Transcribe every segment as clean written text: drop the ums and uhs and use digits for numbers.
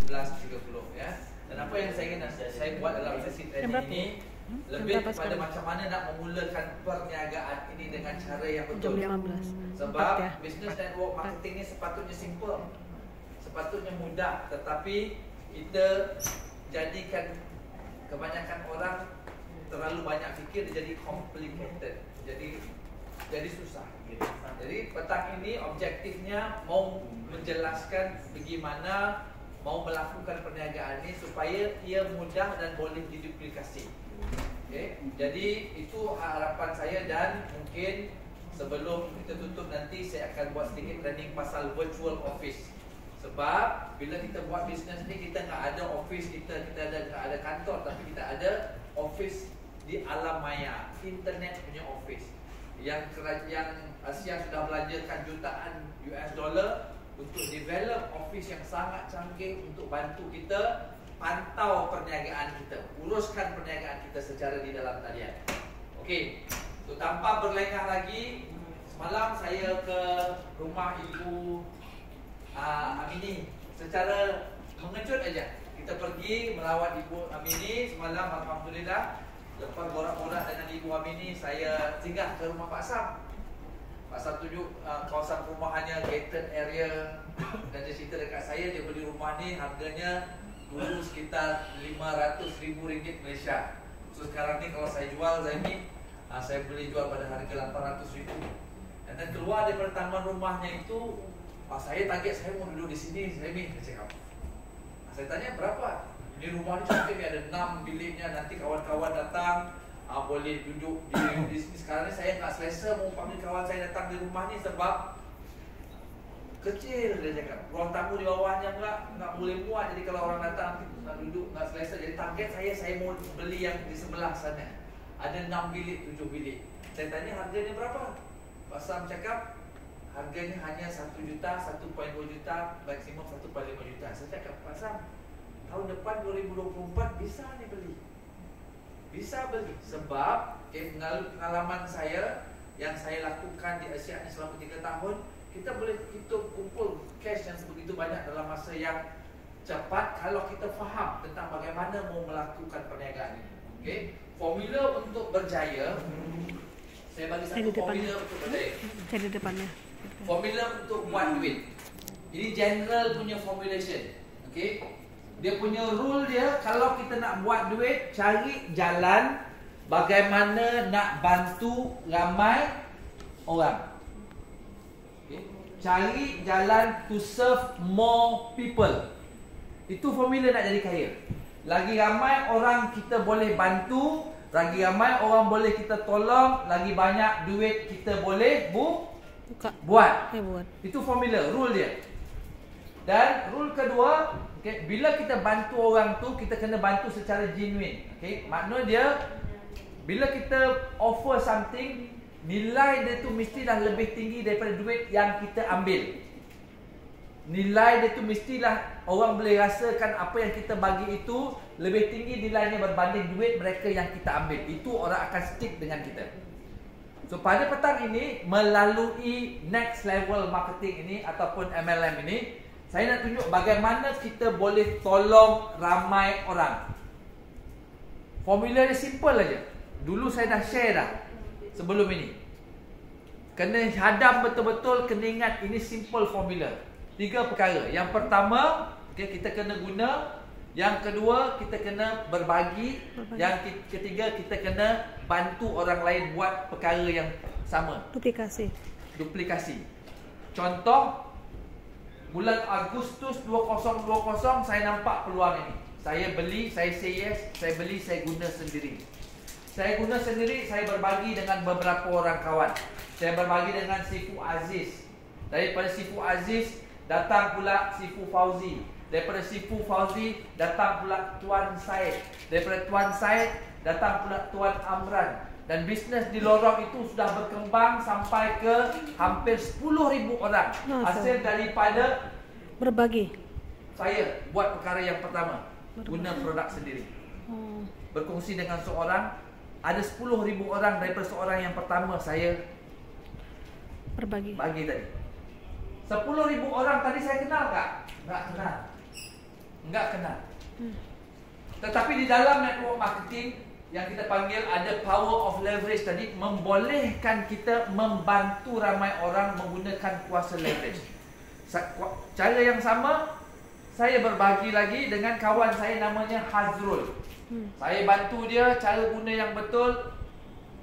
17.30 ya. Dan apa yang saya ingin saya buat dalam sesi training ini lebih kepada macam mana nak memulakan perniagaan ini dengan cara yang betul. Sebab business network marketing ni sepatutnya simple, sepatutnya mudah, tetapi kita jadikan kebanyakan orang terlalu banyak fikir, dia jadi complicated, jadi susah. Jadi petang ini objektifnya mau menjelaskan bagaimana mau melakukan perniagaan ini supaya ia mudah dan boleh diduplikasi. Okay? Jadi itu harapan saya, dan mungkin sebelum kita tutup nanti saya akan buat sedikit training pasal virtual office. Sebab bila kita buat bisnes ni, kita tak ada office, kita tak ada kantor, tapi kita ada office di alam maya, internet punya office. Yang Asia sudah belanjakan jutaan US dollar untuk develop office yang sangat canggih untuk bantu kita pantau perniagaan kita, uruskan perniagaan kita secara di dalam talian. Okey, so, tanpa berlengah lagi, semalam saya ke rumah Ibu Amini secara mengejut aja. Kita pergi melawat Ibu Amini semalam, alhamdulillah. Lepas borak-borak dengan Ibu Amini, saya singgah ke rumah Pak Sam. Pak Sam tunjuk kawasan perumahannya, gated area, dan dia cerita dekat saya, dia beli rumah ni harganya dulu sekitar RM500,000 Malaysia. So sekarang ni kalau saya jual, saya beli jual pada harga RM800,000. Dan keluar daripada taman rumahnya itu, saya target saya mau duduk di sini, saya cakap. Saya tanya berapa? Ini rumah ni cantik, ada 6 biliknya, nanti kawan-kawan datang boleh duduk di sini. Sekarang ni saya tak selesa mau panggil kawan saya datang di rumah ni sebab kecil, dia cakap. Ruang tamu di bawahnya enggak boleh muat. Jadi kalau orang datang nak duduk, enggak selesa. Jadi target saya mau beli yang di sebelah sana. Ada 6 bilik, 7 bilik. Saya tanya harganya berapa? Pak Sam cakap harganya hanya 1 juta, 1.2 juta, maksimum 1.5 juta. Saya cakap, Pak Sam, tahun depan 2024 bisa ni beli. Bisa beli. Sebab pengalaman saya yang saya lakukan di Asia ni selama 3 tahun, kita boleh kumpul cash yang sebegitu banyak dalam masa yang cepat kalau kita faham tentang bagaimana mau melakukan perniagaan ini. Okay? Formula untuk berjaya, saya bagi satu formula untuk berjaya. Saya di depannya. Formula untuk buat duit. Ini general punya formulation. Okay? Dia punya rule dia, kalau kita nak buat duit, cari jalan bagaimana nak bantu ramai orang. Okay? Cari jalan to serve more people. Itu formula nak jadi kaya. Lagi ramai orang kita boleh bantu, lagi ramai orang boleh kita tolong, lagi banyak duit kita boleh buat. Itu formula, rule dia. Dan rule kedua, okay, bila kita bantu orang tu, kita kena bantu secara genuine. Okay? Makna dia, bila kita offer something, nilai dia tu mestilah lebih tinggi daripada duit yang kita ambil. Nilai dia tu mestilah orang boleh rasakan apa yang kita bagi itu lebih tinggi nilainya berbanding duit mereka yang kita ambil. Itu orang akan stick dengan kita. So pada petang ini, melalui next level marketing ini ataupun MLM ini, saya nak tunjuk bagaimana kita boleh tolong ramai orang. Formula dia simple aja. Dulu saya dah share dah sebelum ini. Kena hadam betul-betul, kena ingat ini simple formula. 3 perkara. Yang pertama, okay, kita kena guna. Yang kedua, kita kena berbagi. Yang ketiga, kita kena bantu orang lain buat perkara yang sama. Duplikasi. Contoh, bulan Agustus 2020 saya nampak peluang ini. Saya beli, saya say yes, saya beli, saya guna sendiri. Saya guna sendiri, saya berbagi dengan beberapa orang kawan. Saya berbagi dengan Sifu Aziz. Daripada Sifu Aziz datang pula Sifu Fauzi. Daripada Sifu Fauzi datang pula Tuan Said. Daripada Tuan Said datang pula Tuan Amran. Dan bisnes di lorong itu sudah berkembang sampai ke hampir 10,000 orang. Hasil daripada berbagi. Saya buat perkara yang pertama, guna produk sendiri. Berkongsi dengan seorang, ada 10,000 orang daripada seorang yang pertama saya bagi tadi. 10,000 orang tadi saya kenal tak? Tak kenal. enggak kenal. Tetapi di dalam network marketing yang kita panggil ada power of leverage tadi, membolehkan kita membantu ramai orang menggunakan kuasa leverage. Cara yang sama, saya berbagi lagi dengan kawan saya namanya Hazrul. Saya bantu dia cara guna yang betul,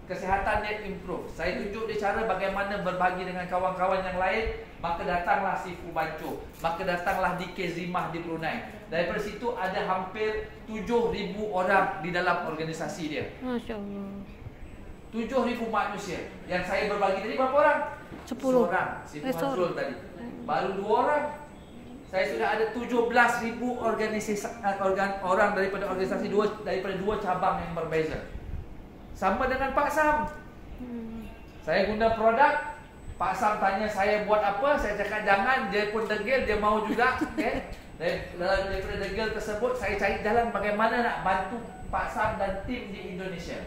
kesihatan dia improve. Saya tunjuk dia cara bagaimana berbagi dengan kawan-kawan yang lain. Maka datanglah Sifu Banco, maka datanglah DK Zimah di Brunei. Daripada situ ada hampir 7,000 orang di dalam organisasi dia. Masya Allah. 7,000 manusia. Yang saya berbagi tadi berapa orang? 10 Seorang. Sifu Hazrul tadi baru 2 orang. Saya sudah ada 17,000 orang daripada organisasi daripada 2 cabang yang berbeza. Sama dengan Pak Sam. Saya guna produk, Pak Sam tanya saya buat apa, saya cakap jangan, dia pun degil, dia mau juga. Okay? Daripada degil tersebut, saya cari jalan bagaimana nak bantu Pak Sam dan tim di Indonesia.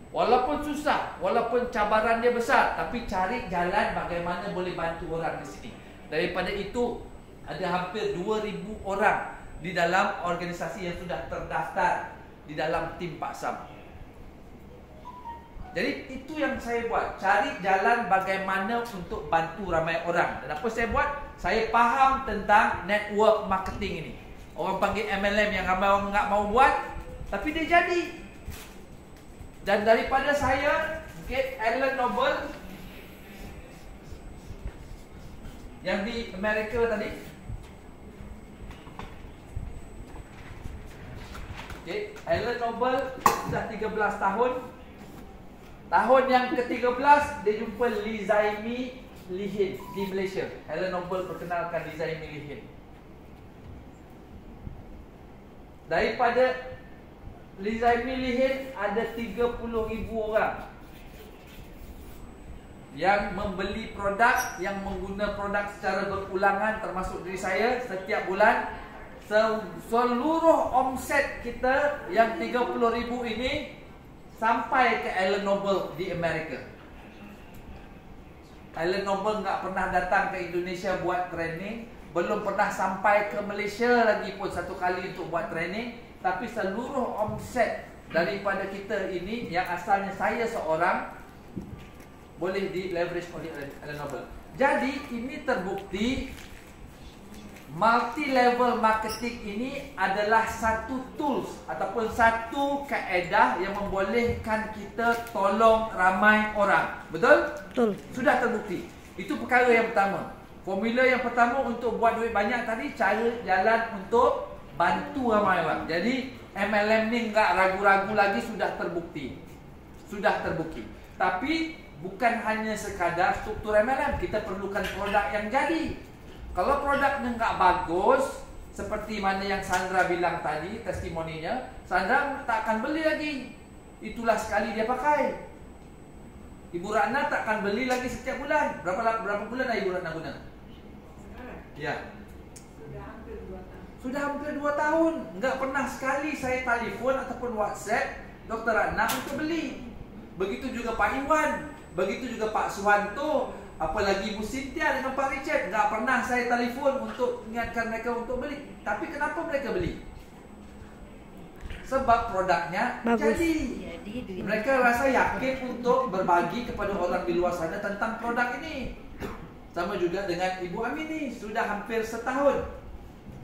Walaupun susah, walaupun cabaran dia besar, tapi cari jalan bagaimana boleh bantu orang di sini. Daripada itu, ada hampir 2,000 orang di dalam organisasi yang sudah terdaftar di dalam tim Pak Sam. Jadi itu yang saya buat, cari jalan bagaimana untuk bantu ramai orang. Dan apa saya buat? Saya faham tentang network marketing ini. Orang panggil MLM yang ramai orang tak mau buat, tapi dia jadi. Dan daripada saya, okay, Alan Noble yang di Amerika tadi, okay, Alan Noble sudah 13 tahun. Tahun yang ke-13 dia jumpa Lee Zaimi Lihin di Malaysia. Alan Noble perkenalkan Lee Zaimi Lihin. Daripada Lee Zaimi Lihin ada 30,000 orang yang membeli produk, yang mengguna produk secara berulangan, termasuk diri saya setiap bulan. Seluruh omset kita yang 30,000 ini sampai ke Alan Noble di Amerika. Alan Noble tak pernah datang ke Indonesia buat training, belum pernah sampai ke Malaysia lagi pun satu kali untuk buat training. Tapi seluruh omset daripada kita ini, yang asalnya saya seorang, boleh di leverage oleh Alan Noble. Jadi ini terbukti multi-level marketing ini adalah satu tools ataupun satu kaedah yang membolehkan kita tolong ramai orang. Betul? Betul. Sudah terbukti. Itu perkara yang pertama. Formula yang pertama untuk buat duit banyak tadi, cara jalan untuk bantu ramai orang. Jadi MLM ni enggak ragu-ragu lagi, sudah terbukti. Sudah terbukti. Tapi bukan hanya sekadar struktur MLM, kita perlukan produk yang jadi. Kalau produknya enggak bagus, seperti mana yang Sandra bilang tadi, testimoninya, Sandra tak akan beli lagi. Itulah sekali dia pakai. Ibu Ratna tak akan beli lagi setiap bulan. Berapa bulan dah Ibu Ratna guna? Ya. Sudah hampir 2 tahun. Enggak pernah sekali saya telefon ataupun WhatsApp Dr. Ratna untuk beli. Begitu juga Pak Iwan, begitu juga Pak Suhanto, apalagi Ibu Cynthia dengan Pak Richard. Tak pernah saya telefon untuk ingatkan mereka untuk beli. Tapi kenapa mereka beli? Sebab produknya bagus. Jadi mereka rasa yakin untuk berbagi kepada orang di luar sana tentang produk ini. Sama juga dengan Ibu Amini, sudah hampir setahun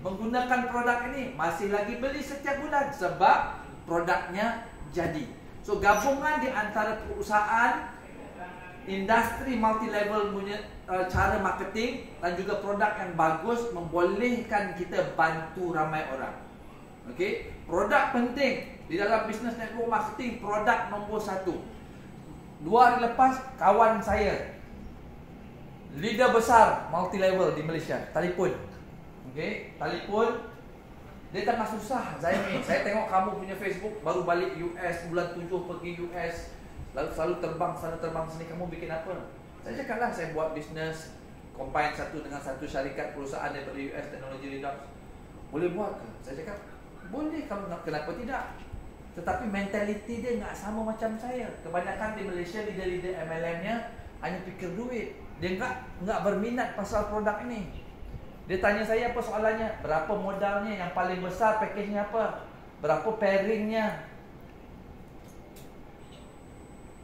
menggunakan produk ini, masih lagi beli setiap bulan sebab produknya jadi. So gabungan di antara perusahaan, industri multi-level punya cara marketing dan juga produk yang bagus membolehkan kita bantu ramai orang. Okey, produk penting di dalam business network marketing. Produk nombor 1. 2 hari lepas kawan saya, leader besar multi-level di Malaysia, telefon. Okey, telefon. Dia tengah susah, Zaimi. Saya tengok kamu punya Facebook, baru balik US bulan 7 pergi US. Lalu selalu terbang sana terbang sini, kamu bikin apa? Saya cakaplah saya buat bisnes combine satu dengan satu syarikat perusahaan daripada US, Technology Redux. Boleh buat ke? Saya cakap boleh, kalau nak, kenapa tidak? Tetapi mentaliti dia tak sama macam saya. Kebanyakan di Malaysia leader-leader MLM-nya hanya fikir duit. Dia enggak berminat pasal produk ini. Dia tanya saya apa soalannya? Berapa modalnya, yang paling besar package-nya apa? Berapa pairing-nya?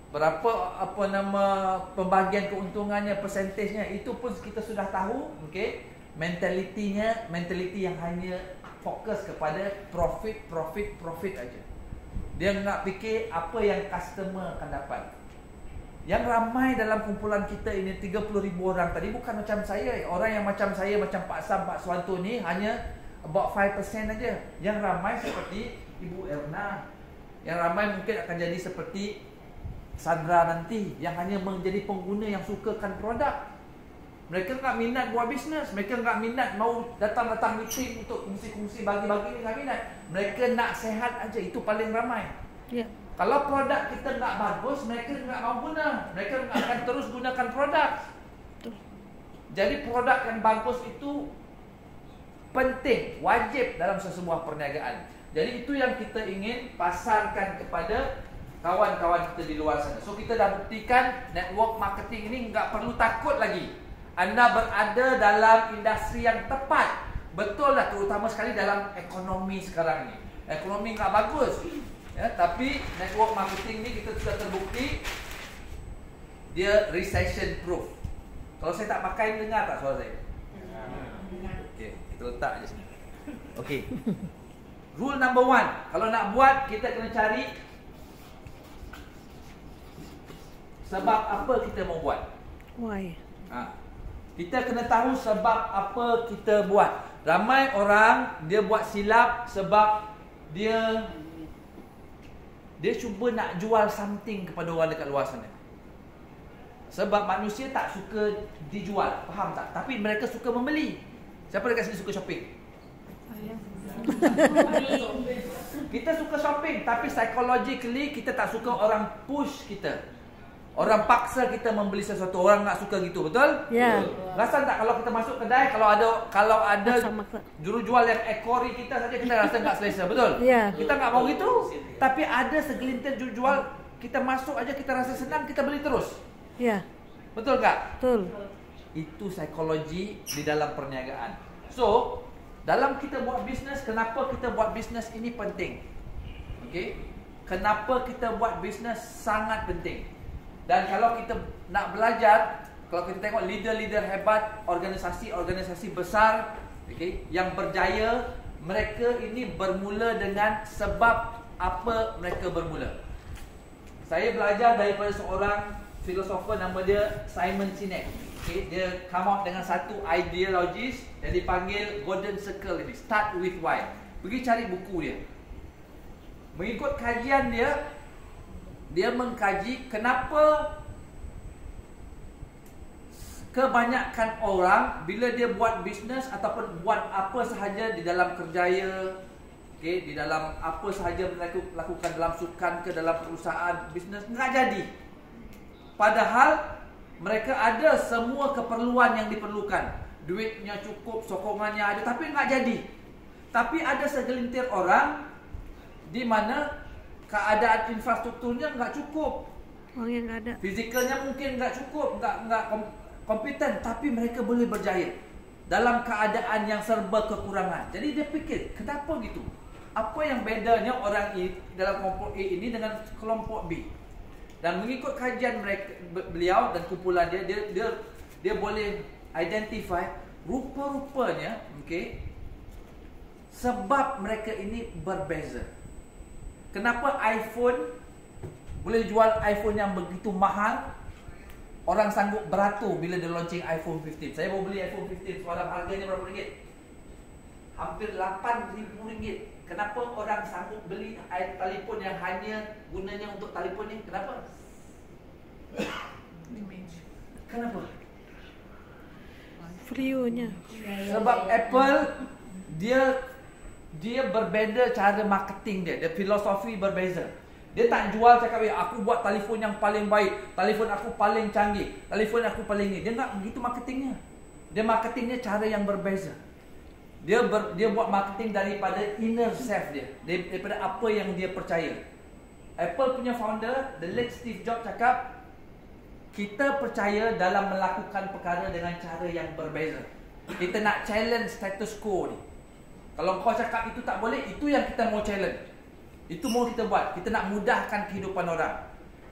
Berapa pembagian keuntungannya, persentasenya, itu pun kita sudah tahu, okey. Mentality yang hanya fokus kepada profit aja. Dia enggak fikir apa yang customer akan dapat. Yang ramai dalam kumpulan kita ini 30,000 orang tadi bukan macam saya. Orang yang macam saya, macam Pak Sam, Pak Suwanto ni hanya about 5% aja. Yang ramai seperti Ibu Erna. Yang ramai mungkin akan jadi seperti Sandra nanti, yang hanya menjadi pengguna yang sukakan produk. Mereka enggak minat buat bisnes. Mereka enggak minat mau datang meeting untuk kongsi-kongsi bagi-bagi ni, enggak minat. Mereka nak sehat aja, itu paling ramai. Ya. Kalau produk kita enggak bagus, mereka enggak mau guna. Mereka enggak akan terus gunakan produk. Jadi produk yang bagus itu penting, wajib dalam sesebuah perniagaan. Jadi itu yang kita ingin pasarkan kepada kawan-kawan kita di luar sana. So kita dah buktikan network marketing ini enggak perlu takut lagi. Anda berada dalam industri yang tepat. Betul lah, terutama sekali dalam ekonomi sekarang ni. Ekonomi enggak bagus. Ya, tapi network marketing ni kita sudah terbukti dia recession proof. Kalau saya tak pakai, dengar tak suara saya? Okey, kita letak je sini. Okey. Rule number 1, kalau nak buat, kita kena cari sebab apa kita mau buat. Why? Kita kena tahu sebab apa kita buat. Ramai orang dia buat silap sebab dia cuba nak jual something kepada orang dekat luar sana. Sebab manusia tak suka dijual, faham tak? Tapi mereka suka membeli. Siapa dekat sini suka shopping? Kita suka shopping, tapi psychologically kita tak suka orang push kita. Orang paksa kita membeli sesuatu. Orang tak suka gitu, betul? Ya. Rasan tak kalau kita masuk kedai, kalau ada jurujual yang ekori kita saja, kita rasa tak selesa, betul? Ya. Kita tak mau gitu. Tapi ada segelintir jurujual, kita masuk aja kita rasa senang, kita beli terus. Ya. Betul tak? Betul. Itu psikologi di dalam perniagaan. So, dalam kita buat bisnes, kenapa kita buat bisnes ini penting? Okey? Kenapa kita buat bisnes sangat penting? Dan kalau kita nak belajar, kalau kita tengok leader-leader hebat, organisasi-organisasi besar, okay, yang berjaya, mereka ini bermula dengan sebab apa mereka bermula. Saya belajar daripada seorang filosofer nama dia Simon Sinek. Okay, dia come out dengan satu ideologis yang dipanggil Golden Circle ini. Start with why. Pergi cari buku dia. Mengikut kajian dia, dia mengkaji kenapa kebanyakan orang bila dia buat bisnes ataupun buat apa sahaja di dalam kerjaya, okay, di dalam apa sahaja mereka lakukan dalam sukan ke dalam perusahaan bisnes, enggak jadi. Padahal mereka ada semua keperluan yang diperlukan. Duitnya cukup, sokongannya ada, tapi enggak jadi. Tapi ada segelintir orang di mana keadaan infrastrukturnya enggak cukup. Orang yang enggak ada. Fizikalnya mungkin enggak cukup, enggak kompeten, tapi mereka boleh berjaya dalam keadaan yang serba kekurangan. Jadi dia fikir, kenapa gitu? Apa yang bedanya orang dalam kelompok A ini dengan kelompok B? Dan mengikut kajian beliau dan kumpulan dia boleh identify rupa-rupanya, okey, sebab mereka ini berbeza. Kenapa iPhone boleh jual iPhone yang begitu mahal? Orang sanggup beratur bila dia launching iPhone 15. Saya baru beli iPhone 15 semalam, harganya berapa ringgit? Hampir RM8,000. Kenapa orang sanggup beli telefon yang hanya gunanya untuk telefon ni? Kenapa? Kenapa? Free-nya. Sebab Apple dia berbeza cara marketing dia filosofi berbeza. Dia tak jual cakap, aku buat telefon yang paling baik, telefon aku paling canggih, telefon aku paling ni. Dia tak begitu marketingnya. Dia marketingnya cara yang berbeza. Dia buat marketing daripada inner self dia, daripada apa yang dia percaya. Apple punya founder, the late Steve Jobs, cakap, kita percaya dalam melakukan perkara dengan cara yang berbeza. Kita nak challenge status quo ni. Kalau kau cakap itu tak boleh, itu yang kita mau challenge. Itu mau kita buat. Kita nak mudahkan kehidupan orang.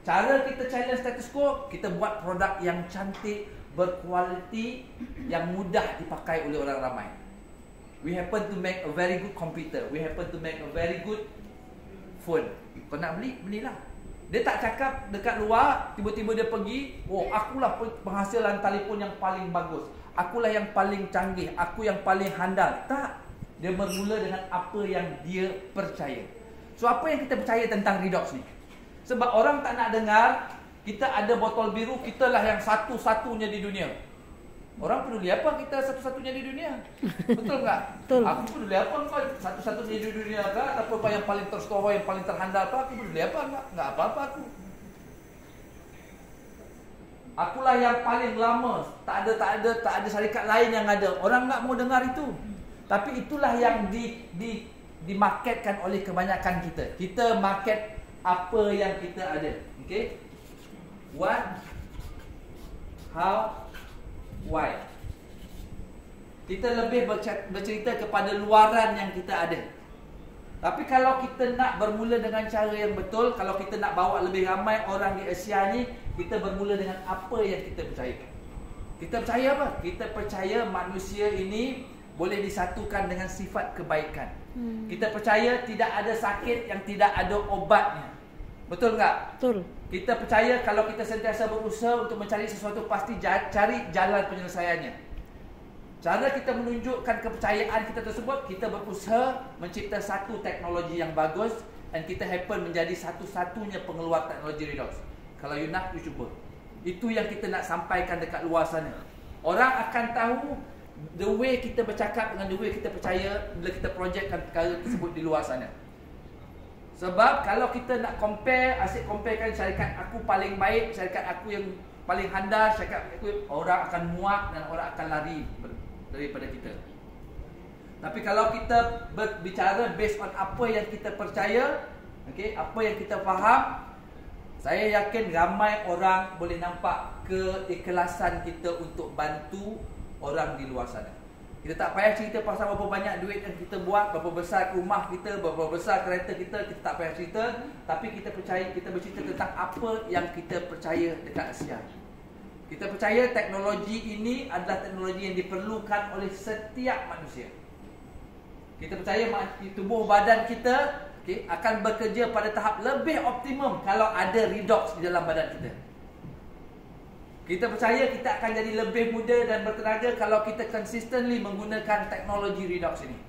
Cara kita challenge status quo, kita buat produk yang cantik, berkualiti, yang mudah dipakai oleh orang ramai. We happen to make a very good computer. We happen to make a very good phone. Kau nak beli, belilah. Dia tak cakap dekat luar, tiba-tiba dia pergi, oh akulah penghasilan telefon yang paling bagus, akulah yang paling canggih, aku yang paling handal. Tak. Dia bermula dengan apa yang dia percaya. So apa yang kita percaya tentang Redox ni? Sebab orang tak nak dengar kita ada botol biru, kitalah yang satu-satunya di dunia. Orang peduli apa kita satu-satunya di dunia? Betul tak? Betul. Aku peduli apa kau satu-satunya di dunia ke? Ataupun kau yang paling tersohor, yang paling terhandal apa? Aku peduli apa? Enggak apa-apa aku. Akulah yang paling lama. Tak ada syarikat lain yang ada. Orang enggak mau dengar itu. Tapi itulah yang dimarketkan oleh kebanyakan kita. Kita market apa yang kita ada. Okay? What? How? Why? Kita lebih bercerita kepada luaran yang kita ada. Tapi kalau kita nak bermula dengan cara yang betul, kalau kita nak bawa lebih ramai orang di Asia ni, kita bermula dengan apa yang kita percaya. Kita percaya apa? Kita percaya manusia ini boleh disatukan dengan sifat kebaikan. Kita percaya tidak ada sakit yang tidak ada obatnya. Betul tak? Betul. Kita percaya kalau kita sentiasa berusaha untuk mencari sesuatu, pasti cari jalan penyelesaiannya. Cara kita menunjukkan kepercayaan kita tersebut, kita berusaha mencipta satu teknologi yang bagus, dan kita happen menjadi satu-satunya pengeluar teknologi Redox. Kalau you nak, you cuba. Itu yang kita nak sampaikan dekat luar sana. Orang akan tahu the way kita bercakap dengan the way kita percaya bila kita projectkan perkara tersebut di luar sana. Sebab kalau kita nak compare, asyik comparekan syarikat aku paling baik, syarikat aku yang paling handal, syarikat aku, orang akan muak dan orang akan lari daripada kita. Tapi kalau kita berbicara based on apa yang kita percaya, okay, apa yang kita faham, saya yakin ramai orang boleh nampak keikhlasan kita untuk bantu orang di luar sana. Kita tak payah cerita pasal berapa banyak duit yang kita buat, berapa besar rumah kita, berapa besar kereta kita tak payah cerita. Tapi kita percaya, kita bercerita tentang apa yang kita percaya dekat Asia. Kita percaya teknologi ini adalah teknologi yang diperlukan oleh setiap manusia. Kita percaya tubuh badan kita, okay, akan bekerja pada tahap lebih optimum kalau ada Redox di dalam badan kita. Kita percaya kita akan jadi lebih muda dan bertenaga kalau kita consistently menggunakan teknologi Redox ini.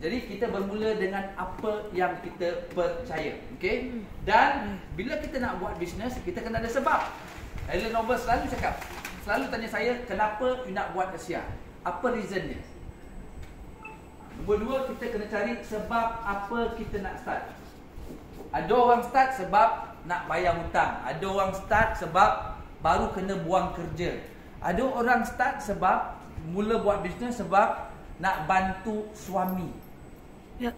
Jadi kita bermula dengan apa yang kita percaya, okay? Dan bila kita nak buat bisnes, kita kena ada sebab. Alan Noble selalu cakap, selalu tanya saya, kenapa you nak buat Asia? Apa reason dia? Nombor dua, kita kena cari sebab apa kita nak start. Ada orang start sebab nak bayar hutang. Ada orang start sebab baru kena buang kerja. Ada orang start sebab mula buat bisnes sebab nak bantu suami. Ya.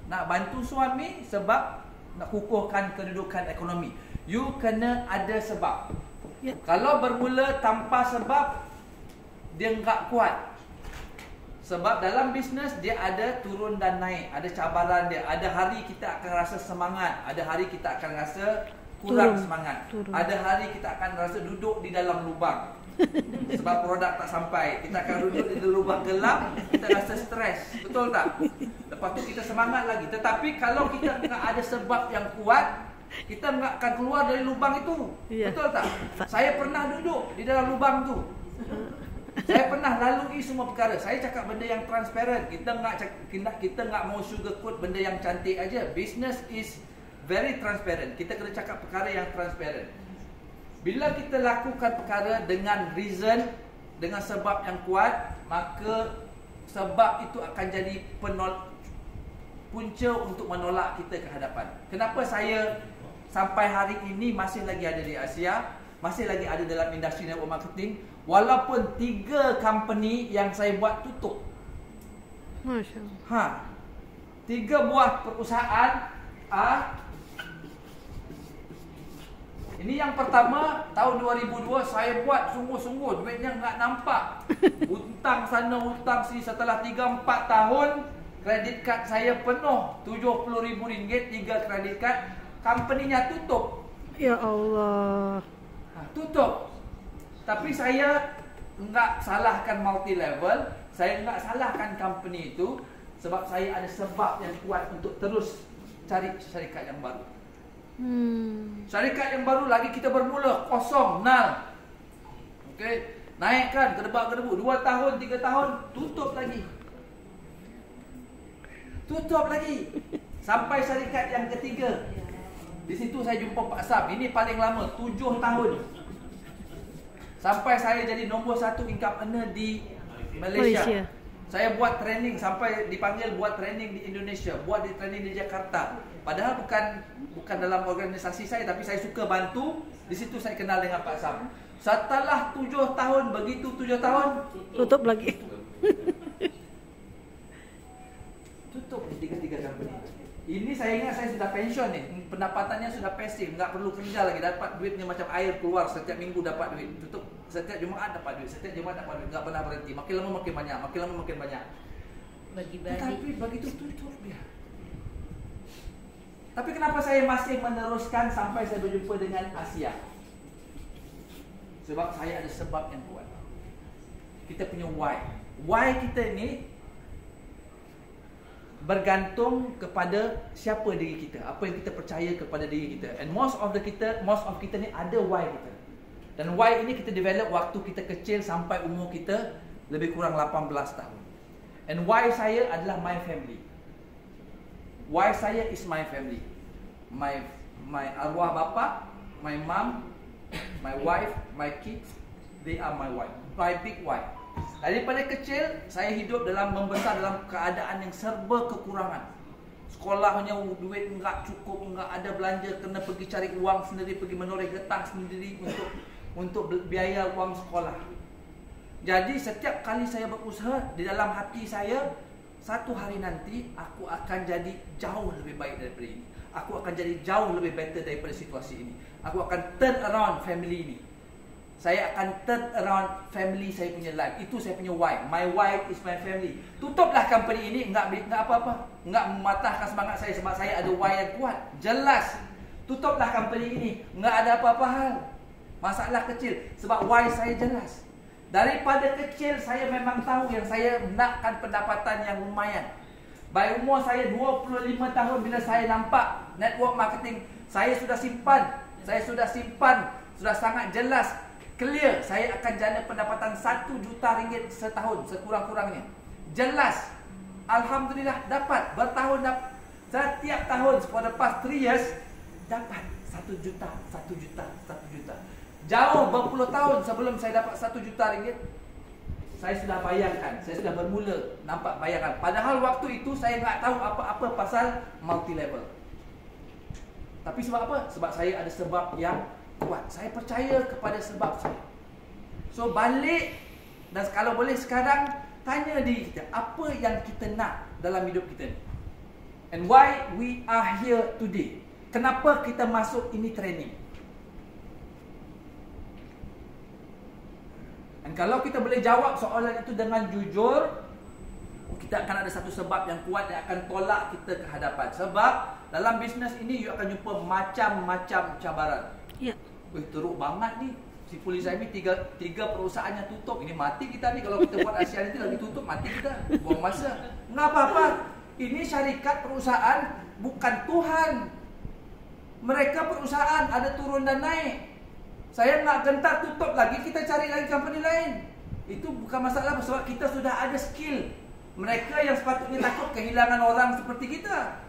Nak bantu suami sebab nak kukuhkan kedudukan ekonomi. You kena ada sebab. Ya. Kalau bermula tanpa sebab, dia enggak kuat. Sebab dalam bisnes dia ada turun dan naik, ada cabaran dia. Ada hari kita akan rasa semangat, ada hari kita akan rasa kurang semangat. Ada hari kita akan rasa duduk di dalam lubang sebab produk tak sampai. Kita akan duduk di dalam lubang gelap, kita rasa stres. Betul tak? Lepas tu kita semangat lagi. Tetapi kalau kita enggak ada sebab yang kuat, kita enggak akan keluar dari lubang itu. Betul tak? Saya pernah duduk di dalam lubang tu. Saya pernah lalui semua perkara. Saya cakap benda yang transparent. Kita enggak mau sugarcoat benda yang cantik aja. Business is very transparent. Kita kena cakap perkara yang transparent. Bila kita lakukan perkara dengan reason, dengan sebab yang kuat, maka sebab itu akan jadi punca untuk menolak kita ke hadapan. Kenapa saya sampai hari ini masih lagi ada di Asia, masih lagi ada dalam industri network marketing, walaupun 3 company yang saya buat tutup. Masya Allah. 3 buah perusahaan Ini yang pertama, tahun 2002 saya buat sungguh-sungguh, duitnya nggak nampak. Hutang sana, hutang sini. Setelah 3-4 tahun, kredit kad saya penuh. RM70,000, 3 kredit kad. Company-nya tutup. Ya Allah. Tutup. Tapi saya nggak salahkan multi level. Saya nggak salahkan company itu. Sebab saya ada sebab yang kuat untuk terus cari syarikat yang baru. Syarikat yang baru lagi kita bermula kosong, nol. Okey, naikkan gedebak-gedebu 2 tahun, 3 tahun, tutup lagi. Tutup lagi. Sampai syarikat yang ketiga. Di situ saya jumpa Pak Sam. Ini paling lama, 7 tahun. Sampai saya jadi nombor 1 income earner di Malaysia. Saya buat training sampai dipanggil buat training di Indonesia, buat di training di Jakarta. Padahal bukan dalam organisasi saya, tapi saya suka bantu. Di situ saya kenal dengan Pak Sam. Setelah 7 tahun, begitu 7 tahun, tutup lagi. Tutup di 3 company. Ini saya ingat saya sudah pensiun nih, pendapatannya sudah pasif, nggak perlu kerja lagi, dapat duitnya macam air keluar, setiap minggu dapat duit. Tutup, setiap Jumaat dapat duit, setiap Jumaat dapat duit, nggak pernah berhenti. Makin lama makin banyak, makin lama makin banyak. Tapi begitu tutup dia. Tapi kenapa saya masih meneruskan sampai saya berjumpa dengan Asia? Sebab saya ada sebab yang kuat. Kita punya why. Why kita ni bergantung kepada siapa diri kita, apa yang kita percaya kepada diri kita. And most of kita ni ada why kita. Dan why ini kita develop waktu kita kecil sampai umur kita lebih kurang 18 tahun. And why saya adalah my family. Why saya is my family. My arwah bapa, my mom, my wife, my kids, they are my why. My big why. Daripada kecil, saya hidup membesar dalam keadaan yang serba kekurangan. Sekolahnya duit enggak cukup, enggak ada belanja, kena pergi cari uang sendiri, pergi menoreh getah sendiri untuk biaya wang sekolah. Jadi setiap kali saya berusaha, di dalam hati saya, satu hari nanti aku akan jadi jauh lebih baik daripada ini. Aku akan jadi jauh lebih better daripada situasi ini. Aku akan turn around family ini. Saya akan turn around family saya punya life. Itu saya punya why. My why is my family. Tutuplah company ini, enggak apa-apa. Enggak mematahkan semangat saya sebab saya ada why yang kuat. Jelas. Tutuplah company ini, enggak ada apa-apa hal. Masalah kecil sebab why saya jelas. Daripada kecil saya memang tahu yang saya nakkan pendapatan yang lumayan. By umur saya 25 tahun bila saya nampak network marketing, saya sudah simpan, sudah sangat jelas, clear, saya akan jana pendapatan RM1 juta setahun sekurang-kurangnya. Jelas. Alhamdulillah dapat, bertahun dapat. Setiap tahun for the past 3 years dapat 1 juta. Jauh berpuluh tahun sebelum saya dapat RM1 juta, saya sudah bayangkan, saya sudah bermula nampak bayangan. Padahal waktu itu saya tak tahu apa-apa pasal multi level. Tapi sebab apa? Sebab saya ada sebab yang kuat. Saya percaya kepada sebab saya. So balik, dan kalau boleh sekarang tanya diri kita, apa yang kita nak dalam hidup kita ni? And why we are here today? Kenapa kita masuk ini training? Dan kalau kita boleh jawab soalan itu dengan jujur, kita akan ada satu sebab yang kuat yang akan tolak kita ke hadapan. Sebab dalam bisnes ini you akan jumpa macam-macam cabaran. Ya. Wih, teruk banget ni. Si Polis Zaimi tiga perusahaannya tutup. Ini mati kita ni. Kalau kita buat ASEAN itu lagi tutup, mati kita. Buang masa. Enggak apa-apa. Ini syarikat perusahaan, bukan Tuhan. Mereka perusahaan, ada turun dan naik. Saya nak gentar tutup lagi, kita cari lagi company lain. Itu bukan masalah sebab kita sudah ada skill. Mereka yang sepatutnya takut kehilangan orang seperti kita.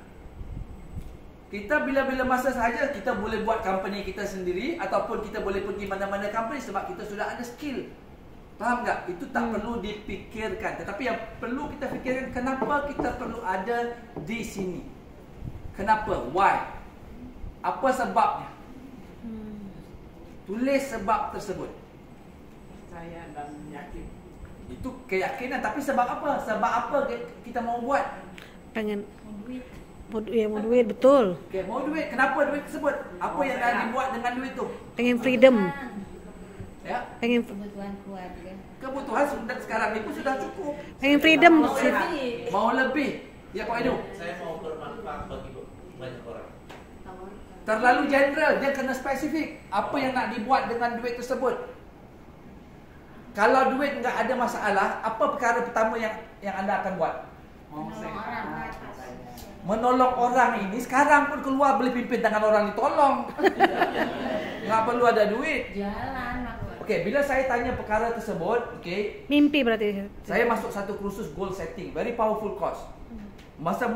Kita bila-bila masa sahaja kita boleh buat company kita sendiri, ataupun kita boleh pergi mana-mana company sebab kita sudah ada skill. Faham tak? Itu tak perlu dipikirkan. Tetapi yang perlu kita fikirkan, kenapa kita perlu ada di sini? Kenapa? Why? Apa sebabnya? Tulis sebab tersebut. Saya dan yakin. Itu keyakinan. Tapi sebab apa? Sebab apa kita mau buat? Pengen. Duit. Mau duit betul. Okay, mau duit. Kenapa duit tersebut? Apa yang dah dibuat dengan duit tu? Pengen freedom. Ya. Pengen Kebutuhan keluarga. Kebutuhan sekarang ni pun sudah cukup. pengen freedom. Mau lebih. Ya Pak Edu. Saya mau bermanfaat bagi banyak orang. Terlalu general, dia kena spesifik. Apa yang nak dibuat dengan duit tersebut? Kalau duit enggak ada masalah, apa perkara pertama yang anda akan buat? Menolong orang ini. Sekarang pun keluar boleh pimpin tangan orang ditolong. Enggak perlu ada duit. Jalan. Okey, bila saya tanya perkara tersebut, okey, Mimpi berarti. saya masuk satu kursus goal setting, very powerful course. Masa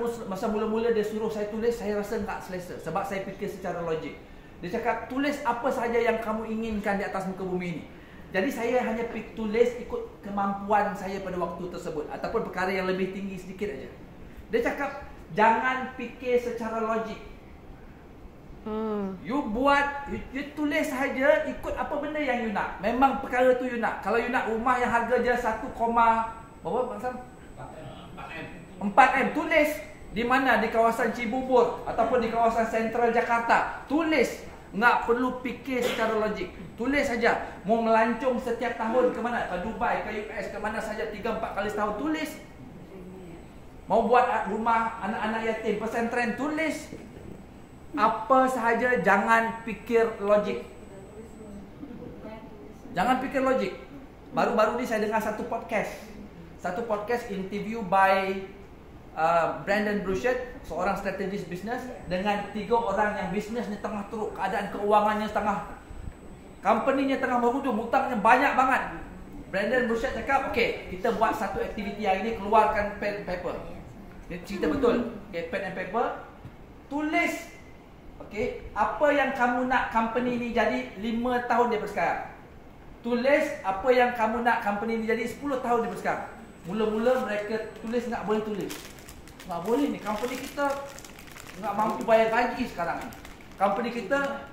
mula-mula dia suruh saya tulis, saya rasa tak selesa sebab saya fikir secara logik. Dia cakap, tulis apa sahaja yang kamu inginkan di atas muka bumi ini. Jadi saya hanya tulis ikut kemampuan saya pada waktu tersebut ataupun perkara yang lebih tinggi sedikit aja. Dia cakap, jangan fikir secara logik. You buat, you tulis sahaja ikut apa benda yang you nak. Memang perkara tu you nak. Kalau you nak rumah yang harga je 1, berapa Bang Sam? 4M, tulis di mana, di kawasan Cibubur ataupun di kawasan sentral Jakarta. Tulis, enggak perlu fikir secara logik. Tulis saja. Mau melancong setiap tahun ke mana? Ke Dubai, ke US, ke mana saja 3-4 kali setahun, tulis. Mau buat rumah anak-anak yatim, pesantren, tulis. Apa sahaja, jangan fikir logik. Jangan fikir logik. Baru-baru ni saya dengar satu podcast interview by Brandon Burchard, seorang strategis bisnes, dengan 3 orang yang bisnes ni tengah teruk, keadaan keuangannya company-nya tengah merudum, hutangnya banyak banget. Brandon Burchard cakap, okey, kita buat satu aktiviti hari ni, keluarkan pen and paper. Dia cerita betul. Okay, pen and paper, tulis, okey, apa yang kamu nak company ni jadi 5 tahun daripada sekarang. Tulis apa yang kamu nak company ni jadi 10 tahun daripada sekarang. Mula-mula mereka tulis, tak boleh tulis. Tak boleh ni, company kita tak mampu bayar gaji sekarang ni. Company kita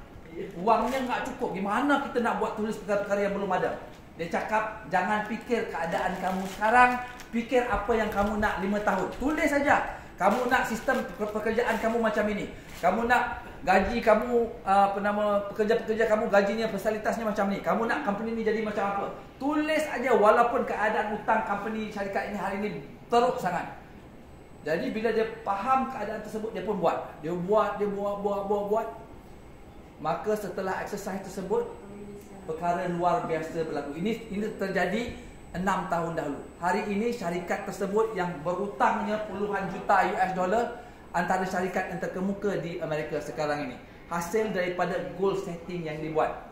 wangnya tak cukup. Gimana kita nak buat tulis perkara-perkara yang belum ada? Dia cakap, jangan fikir keadaan kamu sekarang, fikir apa yang kamu nak 5 tahun. Tulis saja. Kamu nak sistem pekerjaan kamu macam ini. Kamu nak gaji kamu, pekerja-pekerja kamu gajinya, fasilitasnya macam ni. Kamu nak company ni jadi macam apa? Tulis aja, walaupun keadaan hutang company syarikat ini hari ini teruk sangat. Jadi bila dia faham keadaan tersebut, dia pun buat. Dia buat. Maka setelah exercise tersebut, perkara luar biasa berlaku. Ini terjadi 6 tahun dahulu. Hari ini syarikat tersebut yang berhutangnya puluhan juta US dollar, antara syarikat yang terkemuka di Amerika sekarang ini. Hasil daripada goal setting yang dibuat.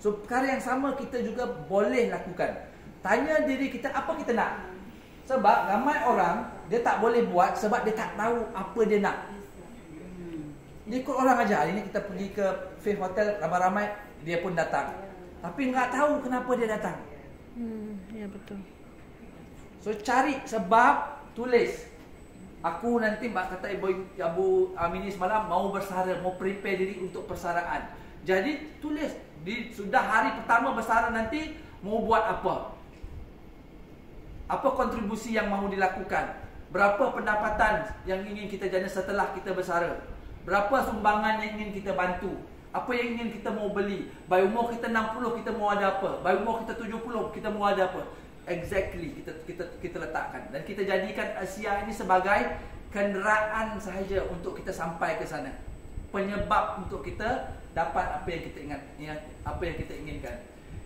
So perkara yang sama kita juga boleh lakukan. Tanya diri kita, apa kita nak? Sebab ramai orang, dia tak boleh buat sebab dia tak tahu apa dia nak. Dia ikut orang aja. Hari ini kita pergi ke Faith Hotel, ramai-ramai, dia pun datang. Tapi enggak tahu kenapa dia datang. Ya betul. So cari sebab, tulis. Aku nanti kata Ibu Amini semalam mau bersara, mau prepare diri untuk persaraan. Jadi tulis, sudah hari pertama bersara nanti mau buat apa? Apa kontribusi yang mahu dilakukan? Berapa pendapatan yang ingin kita jana setelah kita bersara? Berapa sumbangan yang ingin kita bantu? Apa yang ingin kita mau beli? By umur kita 60 kita mau ada apa? By umur kita 70 kita mau ada apa? Exactly kita letakkan. Dan kita jadikan Asia ini sebagai kenderaan sahaja untuk kita sampai ke sana. Penyebab untuk kita dapat apa yang kita apa yang kita inginkan.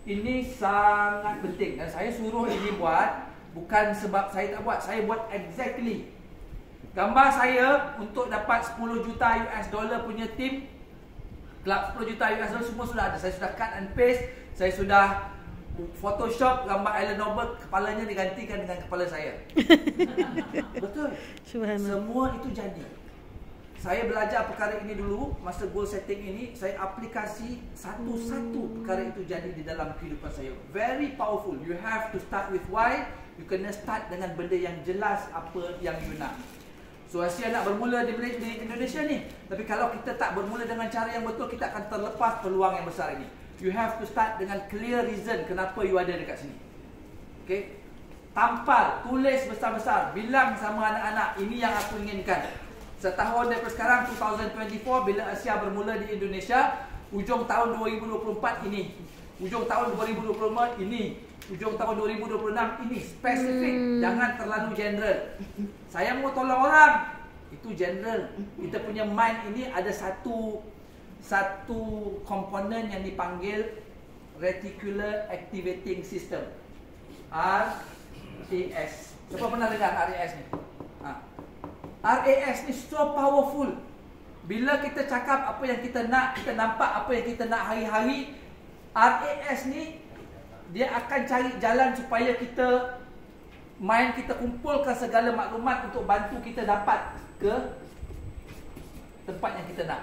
Ini sangat penting. Dan saya suruh ini buat bukan sebab saya tak buat. Saya buat exactly. Gambar saya untuk dapat 10 juta US dollar punya tim, kelab 10 juta US dollar semua sudah ada. Saya sudah cut and paste. Saya sudah Photoshop gambar Alan Noble, kepalanya digantikan dengan kepala saya. Betul. Semua itu jadi. Saya belajar perkara ini dulu. Masa goal setting ini, saya aplikasi satu-satu perkara itu jadi di dalam kehidupan saya. Very powerful. You have to start with why. You kena start dengan benda yang jelas apa yang you nak. So Asia nak bermula di Indonesia ni. Tapi kalau kita tak bermula dengan cara yang betul, kita akan terlepas peluang yang besar ini. You have to start dengan clear reason kenapa you ada dekat sini. Okay? Tampal, tulis besar-besar, bilang sama anak-anak, ini yang aku inginkan. Setahun daripada sekarang 2024 bila Asia bermula di Indonesia, ujung tahun 2024 ini, ujung tahun 2025 ini, ujung tahun 2026 ini spesifik, jangan terlalu general. Saya mau tolong orang, itu general. Kita punya mind ini ada satu komponen yang dipanggil Reticular Activating System, RAS. Siapa pernah dengar RAS ni? RAS ni so powerful. Bila kita cakap apa yang kita nak, kita nampak apa yang kita nak hari-hari, RAS ni dia akan cari jalan supaya kita mind kita kumpulkan segala maklumat untuk bantu kita dapat ke tempat yang kita nak.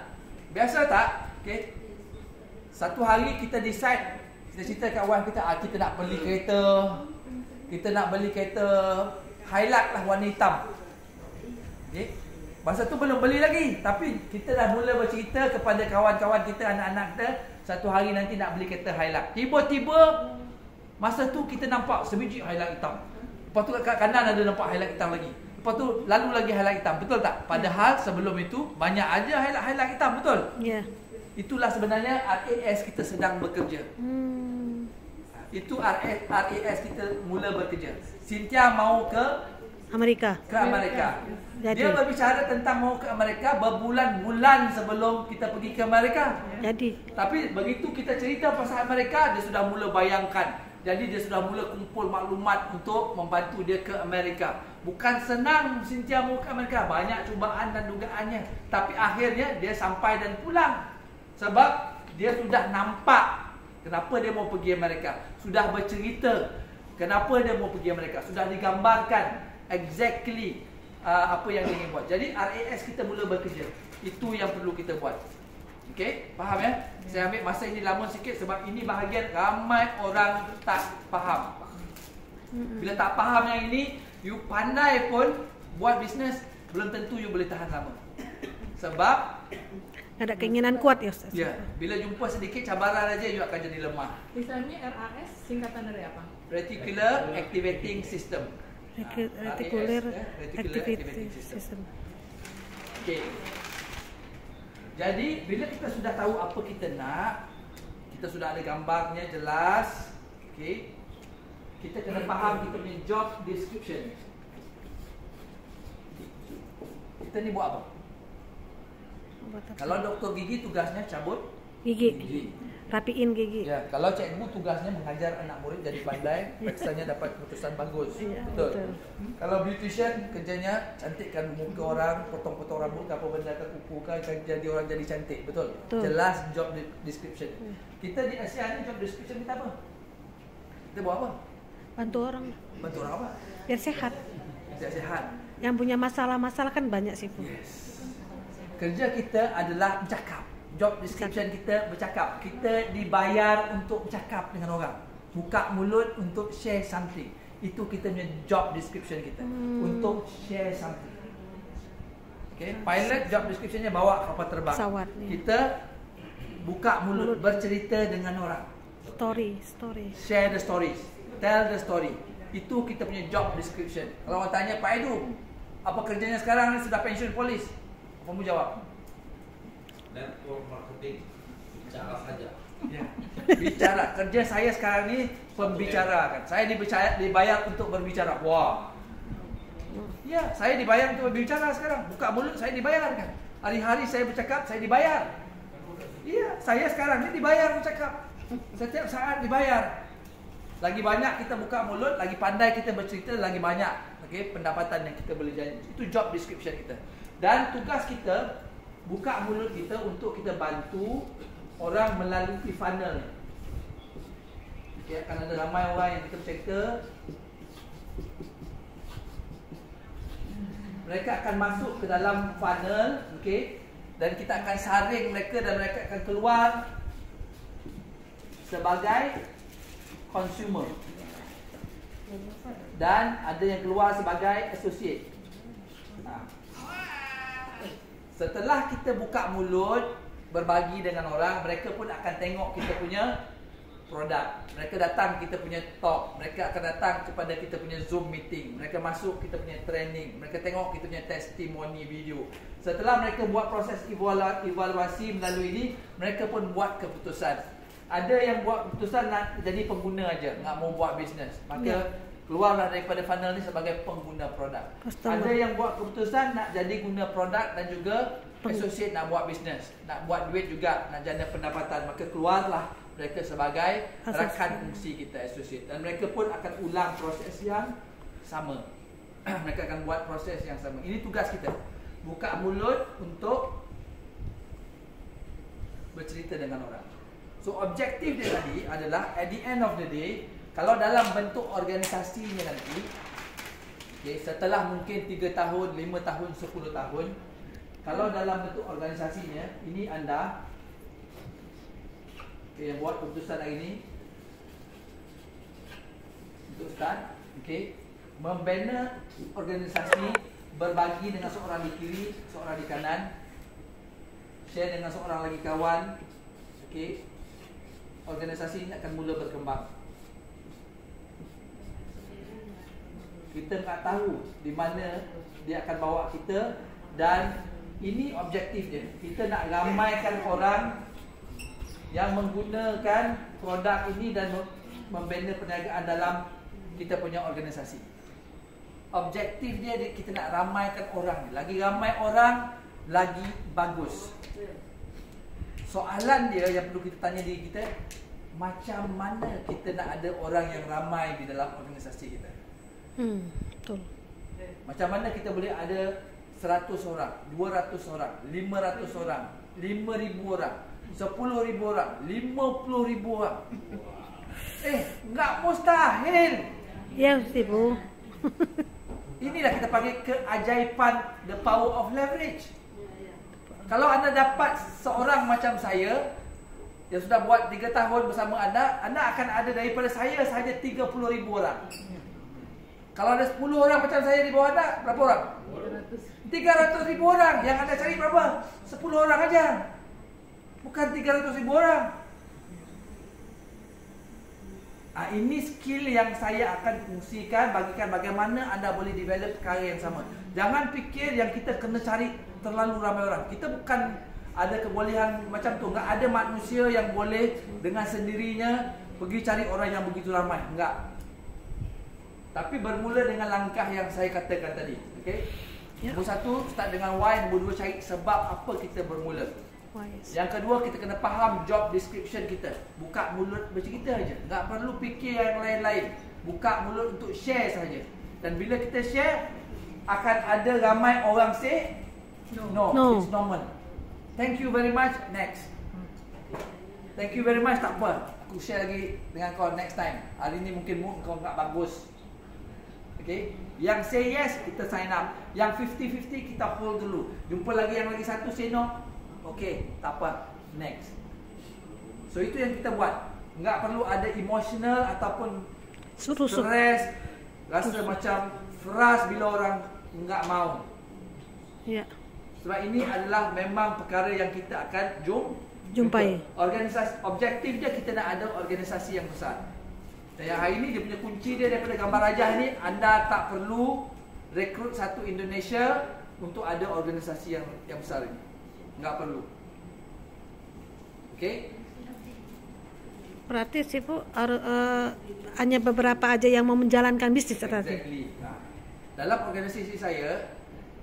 Biasa tak? Okay. Satu hari kita decide, kita cerita kat kawan kita, kita nak beli kereta. Kita nak beli kereta highlight lah warna hitam. Okay. Masa tu belum beli lagi, tapi kita dah mula bercerita kepada kawan-kawan kita, anak-anak kita, satu hari nanti nak beli kereta highlight. Tiba-tiba masa tu kita nampak sebiji highlight hitam. Lepas tu kat kanan ada nampak highlight hitam lagi. Lepas tu lalu lagi highlight hitam. Betul tak? Padahal sebelum itu banyak aja highlight hitam, betul? Ya. Itulah sebenarnya RAS kita sedang bekerja. Itu RAS kita mula bekerja. Cynthia mau ke Amerika. Jadi. Dia berbicara tentang mau ke Amerika berbulan-bulan sebelum kita pergi ke Amerika. Tapi begitu kita cerita pasal Amerika, dia sudah mula bayangkan. Jadi dia sudah mula kumpul maklumat untuk membantu dia ke Amerika. Bukan senang Cynthia mau ke Amerika, banyak cubaan dan dugaannya. Tapi akhirnya dia sampai dan pulang. Sebab dia sudah nampak kenapa dia mau pergi Amerika. Sudah bercerita kenapa dia mau pergi Amerika. Sudah digambarkan exactly apa yang dia ingin buat. Jadi RAS kita mula bekerja. Itu yang perlu kita buat. Okey, faham ya? Saya ambil masa ini lama sikit sebab ini bahagian ramai orang tak faham. Bila tak faham yang ini, you pandai pun buat bisnes, belum tentu you boleh tahan lama. Sebab ada keinginan kuat ya Ustaz. Ya, bila jumpa sedikit cabaran aja you akan jadi lemah. Misalnya RAS singkatan dari apa? Reticular Activating System. Reticular Activating System. Okey. Jadi bila kita sudah tahu apa kita nak, kita sudah ada gambarnya jelas, okey. Kita kena faham kita punya job description. Kita ni buat apa? Kalau doktor gigi tugasnya cabut gigi. Rapiin gigi. Ya, kalau cikgu tugasnya mengajar anak murid jadi pandai, peksanya dapat keputusan bagus. Ya, betul. Kalau beautician kerjanya cantikkan muka orang, potong-potong rambut apa benda ke kuku kan jadi orang jadi cantik, betul? Jelas job description. Kita di Asia ni job description kita apa? Kita buat apa? Bantu orang. Bantu orang apa? Biar sehat. Biar sehat. Yang punya masalah-masalah kan banyak sih, Bu. Yes. Kerja kita adalah bercakap. Job description kita bercakap. Kita dibayar untuk bercakap dengan orang. Buka mulut untuk share something. Itu kita punya job description kita. Untuk share something. Okay. Pilot job descriptionnya bawa kapal terbang. Pesawat, kita buka mulut bercerita dengan orang. Story. Share the stories. Tell the story. Itu kita punya job description. Kalau orang tanya Pak Edu, apa kerjanya sekarang ni, sudah pensiun polis? Apa kamu jawab? Network marketing, bicara saja. Ya. Bicara. Kerja saya sekarang ni pembicara kan. Saya dibayar untuk berbicara. Wah. Ya, saya dibayar untuk berbicara sekarang. Buka mulut saya dibayar kan. Hari-hari saya bercakap, saya dibayar. Iya, saya sekarang ni dibayar bercakap. Setiap saat dibayar. Lagi banyak kita buka mulut, lagi pandai kita bercerita, lagi banyak pendapatan yang kita boleh jadi. Itu job description kita. Dan tugas kita buka mulut kita untuk kita bantu orang melalui funnel. Akan ada ramai orang yang kita bercerita, mereka akan masuk ke dalam funnel, dan kita akan saring mereka dan mereka akan keluar sebagai consumer. Dan ada yang keluar sebagai associate. Setelah kita buka mulut, berbagi dengan orang, mereka pun akan tengok kita punya produk. Mereka datang kita punya talk, mereka akan datang kepada kita punya Zoom meeting, mereka masuk kita punya training, mereka tengok kita punya testimoni video. Setelah mereka buat proses evaluasi melalui ini, mereka pun buat keputusan. Ada yang buat keputusan nak jadi pengguna aja, nak mau buat bisnes, maka keluarlah daripada funnel ni sebagai pengguna produk. Ada yang buat keputusan nak jadi guna produk dan juga associate nak buat bisnes, nak buat duit juga, nak jana pendapatan, maka keluarlah mereka sebagai rakan fungsi kita associate, dan mereka pun akan ulang proses yang sama. Mereka akan buat proses yang sama. Ini tugas kita, buka mulut untuk bercerita dengan orang. So objektif dia tadi adalah at the end of the day, kalau dalam bentuk organisasinya nanti, okay, setelah mungkin 3 tahun, 5 tahun, 10 tahun, kalau dalam bentuk organisasinya, ini anda yang buat keputusan hari ini untuk start, membina organisasi, berbagi dengan seorang di kiri, seorang di kanan, share dengan seorang lagi kawan, organisasi ini akan mula berkembang. Kita tak tahu di mana dia akan bawa kita, dan ini objektif dia. Kita nak ramaikan orang yang menggunakan produk ini dan membina perniagaan dalam kita punya organisasi. Objektif dia kita nak ramaikan orang. Lagi ramai orang, lagi bagus. Soalan dia yang perlu kita tanya diri kita, macam mana kita nak ada orang yang ramai di dalam organisasi kita? Betul. Macam mana kita boleh ada 100 orang, 200 orang, 500 orang, 5,000 orang, 10,000 orang, 50,000 orang? Enggak mustahil. Ya, Ibu. Inilah kita panggil keajaiban, the power of leverage. Kalau anda dapat seorang macam saya yang sudah buat 3 tahun bersama anda akan ada daripada saya sahaja 30,000 orang. Kalau ada 10 orang macam saya di bawah anda, berapa orang? 300,000 orang. Yang anda cari berapa? 10 orang aja, bukan 300,000 orang. Ini skill yang saya akan fungsikan, bagikan bagaimana anda boleh develop karya yang sama. Jangan fikir yang kita kena cari terlalu ramai orang. Kita bukan ada kebolehan macam tu. Enggak ada manusia yang boleh dengan sendirinya pergi cari orang yang begitu ramai. Enggak. Tapi bermula dengan langkah yang saya katakan tadi. Nombor 1, start dengan why. Nombor 2, cari sebab apa kita bermula. Yang kedua, kita kena faham job description kita. Buka mulut bercerita aja, tak perlu fikir yang lain-lain. Buka mulut untuk share saja. Dan bila kita share, akan ada ramai orang say no. It's normal. Thank you very much, next. Thank you very much, tak apa, aku share lagi dengan kau next time. Hari ni mungkin mood kau tak bagus. Yang say yes, kita sign up. Yang 50-50, kita hold dulu. Jumpa lagi yang lagi satu say no, tak apa, next. So itu yang kita buat. Enggak perlu ada emotional ataupun stress, rasa macam frust bila orang enggak mau. Sebab ini adalah memang perkara yang kita akan jumpai. Organisasi, objektif dia kita nak ada organisasi yang besar. Dan yang hari ini dia punya kunci dia daripada gambar rajah ni, anda tak perlu rekrut satu Indonesia untuk ada organisasi yang besar ini. Enggak perlu. Berarti sih Bu, hanya beberapa aja yang mau menjalankan bisnis tadi. Dalam organisasi saya,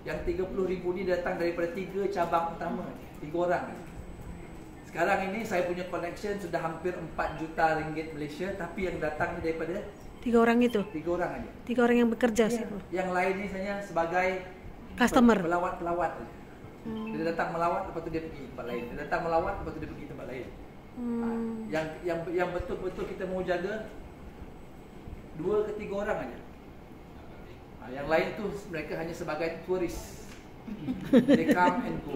yang 30,000 ni datang daripada 3 cabang utama, 3 orang. Sekarang ini saya punya connection sudah hampir 4 juta ringgit Malaysia, tapi yang datang ni daripada 3 orang itu. 3 orang aja. 3 orang yang bekerja sih Bu. Yang lain ni hanya sebagai customer, pelawat-pelawat. Dia datang melawat, lepas tu dia pergi tempat lain. Dia datang melawat, lepas tu dia pergi tempat lain. Yang betul-betul kita mau jaga 2 ke 3 orang aja. Yang lain tu mereka hanya sebagai turis. They come and go.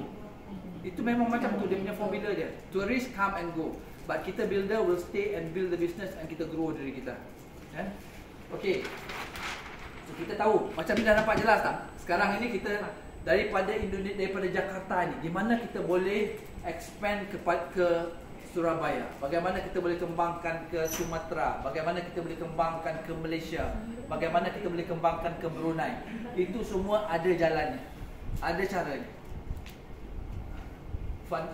Itu memang macam tu dia punya formula dia. Tourist come and go, but kita builder will stay and build the business, and kita grow diri kita. So kita tahu macam ni, dah nampak jelas tak? Sekarang ini kita daripada Indonesia, daripada Jakarta ni, di mana kita boleh expand ke Surabaya, bagaimana kita boleh kembangkan ke Sumatera, bagaimana kita boleh kembangkan ke Malaysia, bagaimana kita boleh kembangkan ke Brunei. Itu semua ada jalannya, ada caranya.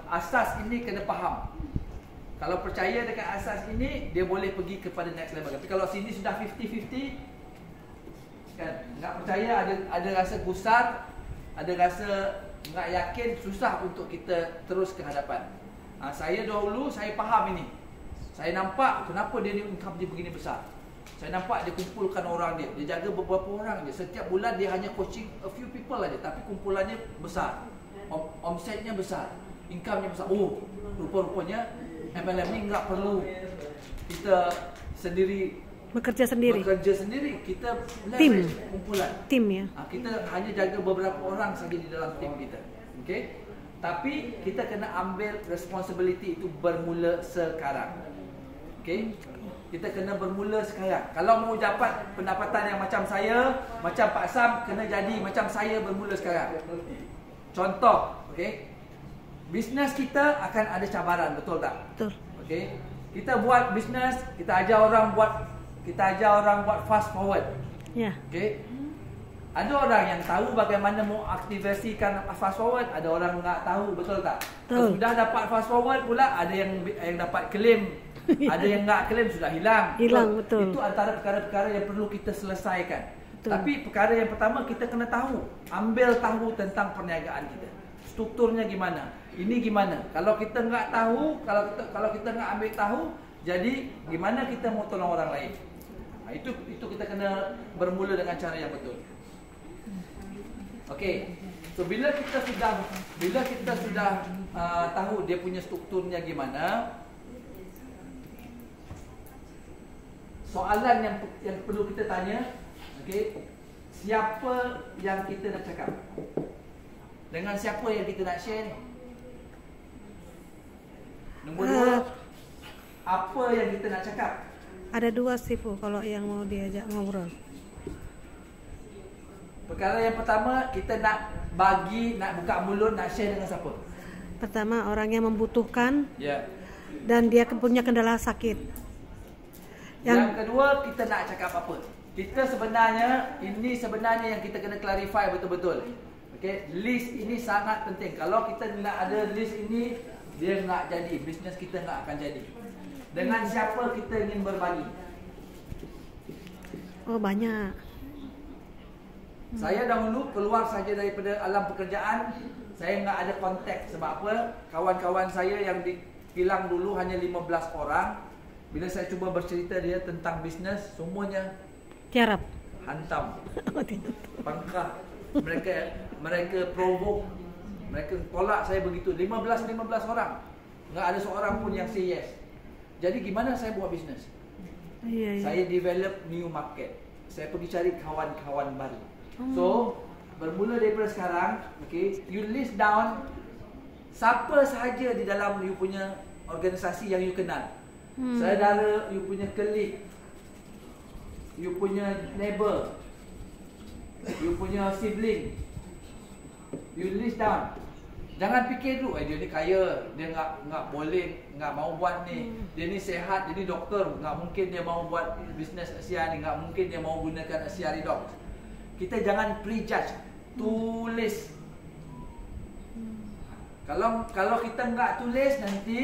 Asas ini kena faham. Kalau percaya dengan asas ini, dia boleh pergi kepada next level. Tapi kalau sini sudah 50-50, kan, nak percaya, ada rasa gusar, ada rasa tak yakin, susah untuk kita terus ke hadapan. Saya dahulu, saya faham ini. Saya nampak kenapa dia ni income dia begini besar. Saya nampak dia kumpulkan orang dia. Dia jaga beberapa orang je. Setiap bulan dia hanya coaching a few people aja, tapi kumpulannya besar. Omsetnya besar. Income-nya besar. Oh, rupa-rupanya MLM ni enggak perlu kita sendiri bekerja sendiri. Kita tim, kumpulan. Tim ya. Kita hanya jaga beberapa orang saja di dalam tim kita. Okey? Tapi kita kena ambil responsibility itu bermula sekarang. Okey? Kita kena bermula sekarang. Kalau mau dapat pendapatan yang macam saya, macam Pak Sam, kena jadi macam saya bermula sekarang. Contoh, okey? Bisnes kita akan ada cabaran, betul tak? Betul. Okey? Kita buat bisnes, kita ajar orang buat fast forward. Ya. Okey? Ada orang yang tahu bagaimana mau aktivasikan fast forward, ada orang enggak tahu, betul tak? Betul. Sudah dapat fast forward pula, ada yang dapat claim, ada yang enggak claim sudah hilang. Hilang, betul. Itu antara perkara-perkara yang perlu kita selesaikan. Betul. Tapi perkara yang pertama kita kena tahu, tahu tentang perniagaan kita. Strukturnya gimana? Ini gimana? Kalau kita enggak tahu, kalau kita enggak ambil tahu, jadi gimana kita mau tolong orang lain? Itu kita kena bermula dengan cara yang betul. Okey. So bila kita sudah tahu dia punya strukturnya gimana, soalan yang perlu kita tanya, okey, siapa yang kita nak cakap? Dengan siapa yang kita nak share ni? Nombor 2, apa yang kita nak cakap? Ada 2 sih Bu, kalau yang mau diajak ngobrol. Perkara yang pertama, kita nak buka mulut, nak share dengan siapa? Pertama, orang yang membutuhkan, Ya. dan dia punya kendala sakit. Yang kedua, kita nak cakap apa? Kita sebenarnya yang kita kena clarify betul-betul. Okay? List ini sangat penting. Kalau kita nak ada list ini, dia enggak jadi, bisnes kita enggak akan jadi. Dengan siapa kita ingin berbagi? Oh, banyak. Saya dahulu keluar saja daripada alam pekerjaan, saya enggak ada kontak. Sebab apa? Kawan-kawan saya yang di Kilang dulu hanya 15 orang. Bila saya cuba bercerita dia tentang bisnes, semuanya Tiarap. hantam, pangkah. Mereka provoke, mereka tolak saya begitu. 15 orang, enggak ada seorang pun yang say yes. Jadi gimana saya buat bisnes? Iya. Saya develop new market. Saya pergi cari kawan-kawan baru. So bermula daripada sekarang, okay, you list down siapa sahaja di dalam you punya organisasi yang you kenal. Saudara, you punya colleague, you punya neighbor, you punya sibling. You list down. Jangan fikir dulu, dia ni kaya, dia enggak boleh, enggak mau buat ni. Dia ni sehat, dia ni doktor, enggak mungkin dia mau buat bisnes Asia ni, enggak mungkin dia mau gunakan Asia Redox. Kita jangan prejudge, tulis. Kalau kita enggak tulis, nanti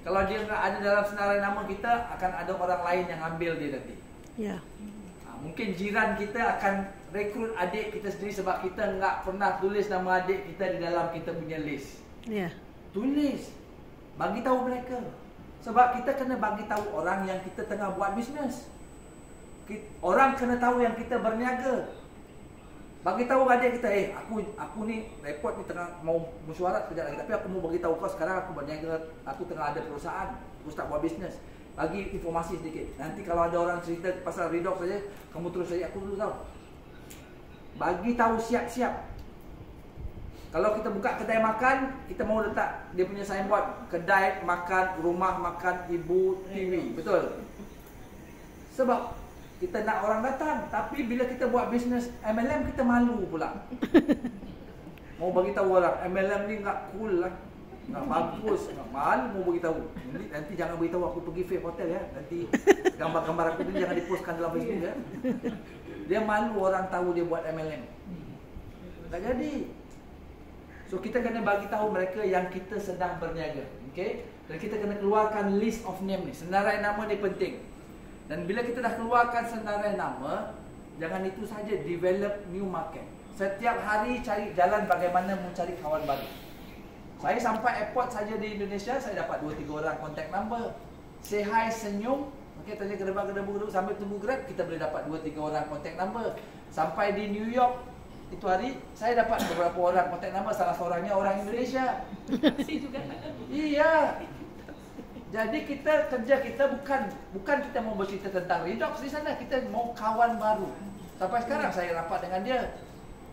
kalau dia enggak ada dalam senarai nama kita, akan ada orang lain yang ambil dia nanti. Ya. Mungkin jiran kita akan rekrut adik kita sendiri sebab kita enggak pernah tulis nama adik kita di dalam kita punya list. Ya. Tulis. Bagi tahu mereka. Sebab kita kena bagi tahu orang yang kita tengah buat bisnes. Orang kena tahu yang kita berniaga. Bagi tahu adik kita, aku ni repot ni tengah mau mesyuarat kejap lagi, tapi aku mau bagi tahu kau sekarang aku berniaga, aku tengah ada perusahaan, aku start buat bisnes. Bagi informasi sedikit. Nanti kalau ada orang cerita pasal Redox saja, kamu terus saja, aku dulu tahu. Bagi tahu siap-siap. Kalau kita buka kedai makan, kita mau letak dia punya signboard, kedai makan, rumah makan Ibu TV, betul? Sebab kita nak orang datang, tapi bila kita buat bisnes MLM, kita malu pula. Mau bagi tahu orang MLM ni enggak cool lah. Nak bagus, nak malu mau beritahu. Nanti jangan beritahu aku pergi fake hotel ya. Nanti gambar-gambar aku ni jangan dipostkan dalam Facebook ya. Dia malu orang tahu dia buat MLM. Tak jadi. So kita kena bagi tahu mereka yang kita sedang berniaga, okey? Dan kita kena keluarkan list of name ni. Senarai nama ni penting. Dan bila kita dah keluarkan senarai nama, jangan itu saja, develop new market. Setiap hari cari jalan bagaimana mencari kawan baru. Saya sampai airport saja di Indonesia, saya dapat 2-3 orang contact number. Say hi, senyum, okey, tanya kedebak-kedebuk sambil tunggu Grab, kita boleh dapat 2-3 orang contact number. Sampai di New York itu hari saya dapat beberapa orang kontak nama, salah seorangnya orang Indonesia. Iya. Jadi kerja kita bukan kita mau bercerita tentang redox di sana, kita mau kawan baru. Sampai sekarang saya rapat dengan dia.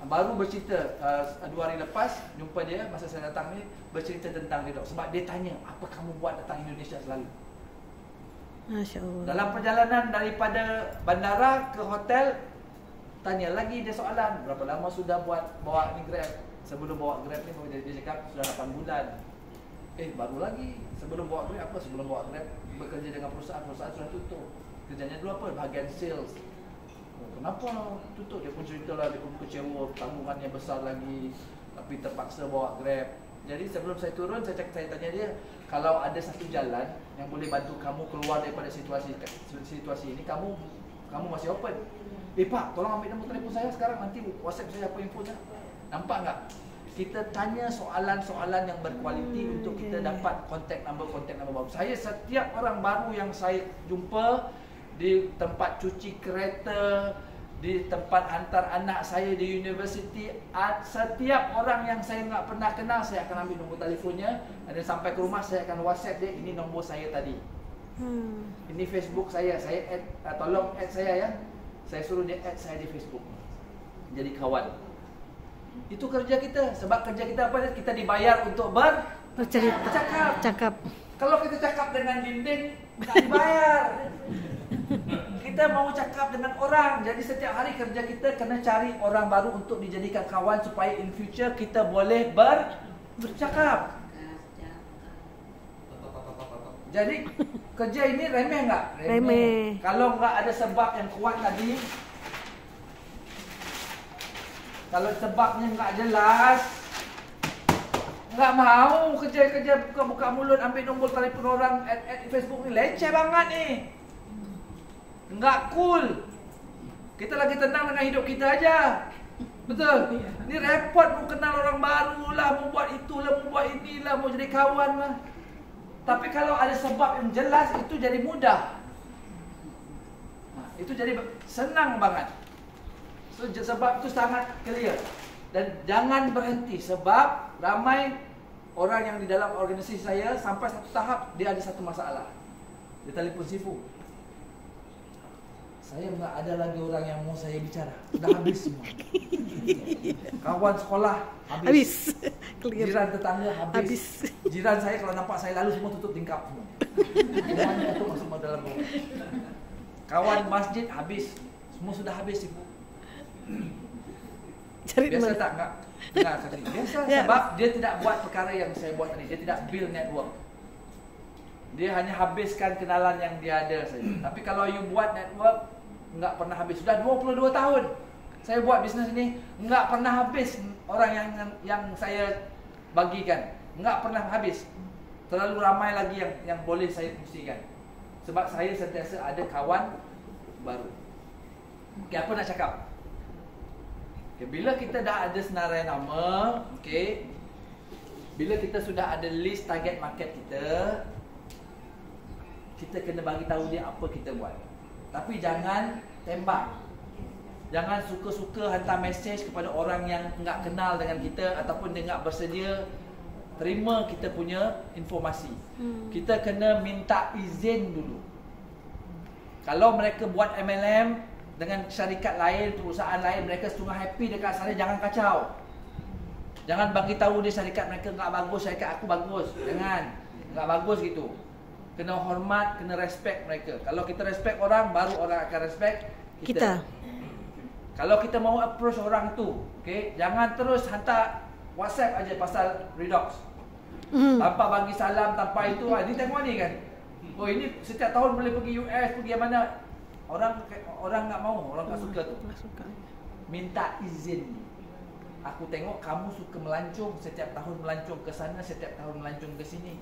Baru bercerita 2 hari lepas jumpa dia masa saya datang ni, bercerita tentang redox sebab dia tanya, "Apa kamu buat datang Indonesia selalu?" Masya-Allah. Dalam perjalanan daripada bandara ke hotel, tanya lagi dia soalan, berapa lama sudah bawa ni Grab? Sebelum bawa Grab ni dia cakap sudah 8 bulan. Baru lagi. Sebelum bawa Grab apa? Sebelum bawa Grab bekerja dengan perusahaan sudah tutup. Kerjanya dulu apa? Bahagian sales. Kenapa tutup? Dia pun cerita lah, dia pun kecewa, tanggungannya besar lagi, tapi terpaksa bawa Grab. Jadi sebelum saya turun, saya tanya dia, kalau ada satu jalan yang boleh bantu kamu keluar daripada situasi ini, kamu masih open? Pak, tolong ambil nombor telefon saya sekarang, nanti WhatsApp saya apa infonya. Nampak tak? Kita tanya soalan-soalan yang berkualiti untuk kita dapat kontak nombor baru. Saya setiap orang baru yang saya jumpa di tempat cuci kereta, di tempat hantar anak saya di universiti, setiap orang yang saya tak pernah kenal, saya akan ambil nombor telefonnya. Dan sampai ke rumah saya akan WhatsApp dia, ini nombor saya tadi. Ini Facebook saya add, tolong add saya ya. Saya suruh dia add saya di Facebook. Jadi kawan. Itu kerja kita. Sebab kerja kita apa? Kita dibayar untuk bercakap. Kalau kita cakap dengan dinding, tak dibayar. Kita mau cakap dengan orang. Jadi setiap hari kerja kita kena cari orang baru untuk dijadikan kawan supaya in future kita boleh bercakap. Jadi kerja ini remeh enggak? Remeh. Kalau enggak ada sebab yang kuat tadi, kalau sebabnya enggak jelas, enggak mau kerja buka mulut ambil nombor telefon orang add Facebook ni, leceh banget ni. Enggak cool. Kita lagi tenang dengan hidup kita aja. Betul? Ni repot mau kenal orang baru lah, mau buat itulah, mau buat inilah, mau jadi kawan lah. Tapi kalau ada sebab yang jelas, itu jadi mudah. Itu jadi senang banget. So, sebab itu sangat clear. Dan jangan berhenti. Sebab ramai orang yang di dalam organisasi saya, sampai satu tahap, dia ada satu masalah. Dia telefon Sifu, saya enggak ada lagi orang yang mau saya bicara. Sudah habis semua. Kawan sekolah habis. Jiran tetangga habis. Jiran saya kalau nampak saya lalu semua tutup tingkap semua. Semuanya tutup masuk dalam rumah. Kawan masjid habis. Semua sudah habis Ibu. Biasa tak enggak? Enggak tadi. Biasa sebab dia tidak buat perkara yang saya buat tadi. Dia tidak build network. Dia hanya habiskan kenalan yang dia ada saja. Tapi kalau you buat network, enggak pernah habis. Sudah 22 tahun saya buat bisnes ini, enggak pernah habis orang yang saya bagikan. Enggak pernah habis. Terlalu ramai lagi yang boleh saya fungsikan. Sebab saya sentiasa ada kawan baru. Okey, apa nak cakap? Okay, bila kita dah ada senarai nama, okey. Bila kita sudah ada list target market kita kena bagi tahu dia apa kita buat. Tapi jangan tembak. Jangan suka-suka hantar mesej kepada orang yang enggak kenal dengan kita ataupun dia enggak bersedia terima kita punya informasi. Kita kena minta izin dulu. Kalau mereka buat MLM dengan syarikat lain, perusahaan lain, mereka setengah happy dekat sana, jangan kacau. Jangan bagi tahu dia syarikat mereka enggak bagus, syarikat aku bagus. Jangan. Enggak bagus gitu. Kena hormat, kena respect mereka. Kalau kita respect orang, baru orang akan respect kita. Kalau kita mau approach orang tu, okay, jangan terus hantar WhatsApp aja pasal redox. Tanpa bagi salam, tanpa itu. Ini tengok ni kan. Oh ini setiap tahun boleh pergi US, pergi mana. Orang tak mau, orang tak suka tu. Minta izin. Aku tengok kamu suka melancong, setiap tahun melancong ke sana, setiap tahun melancong ke sini.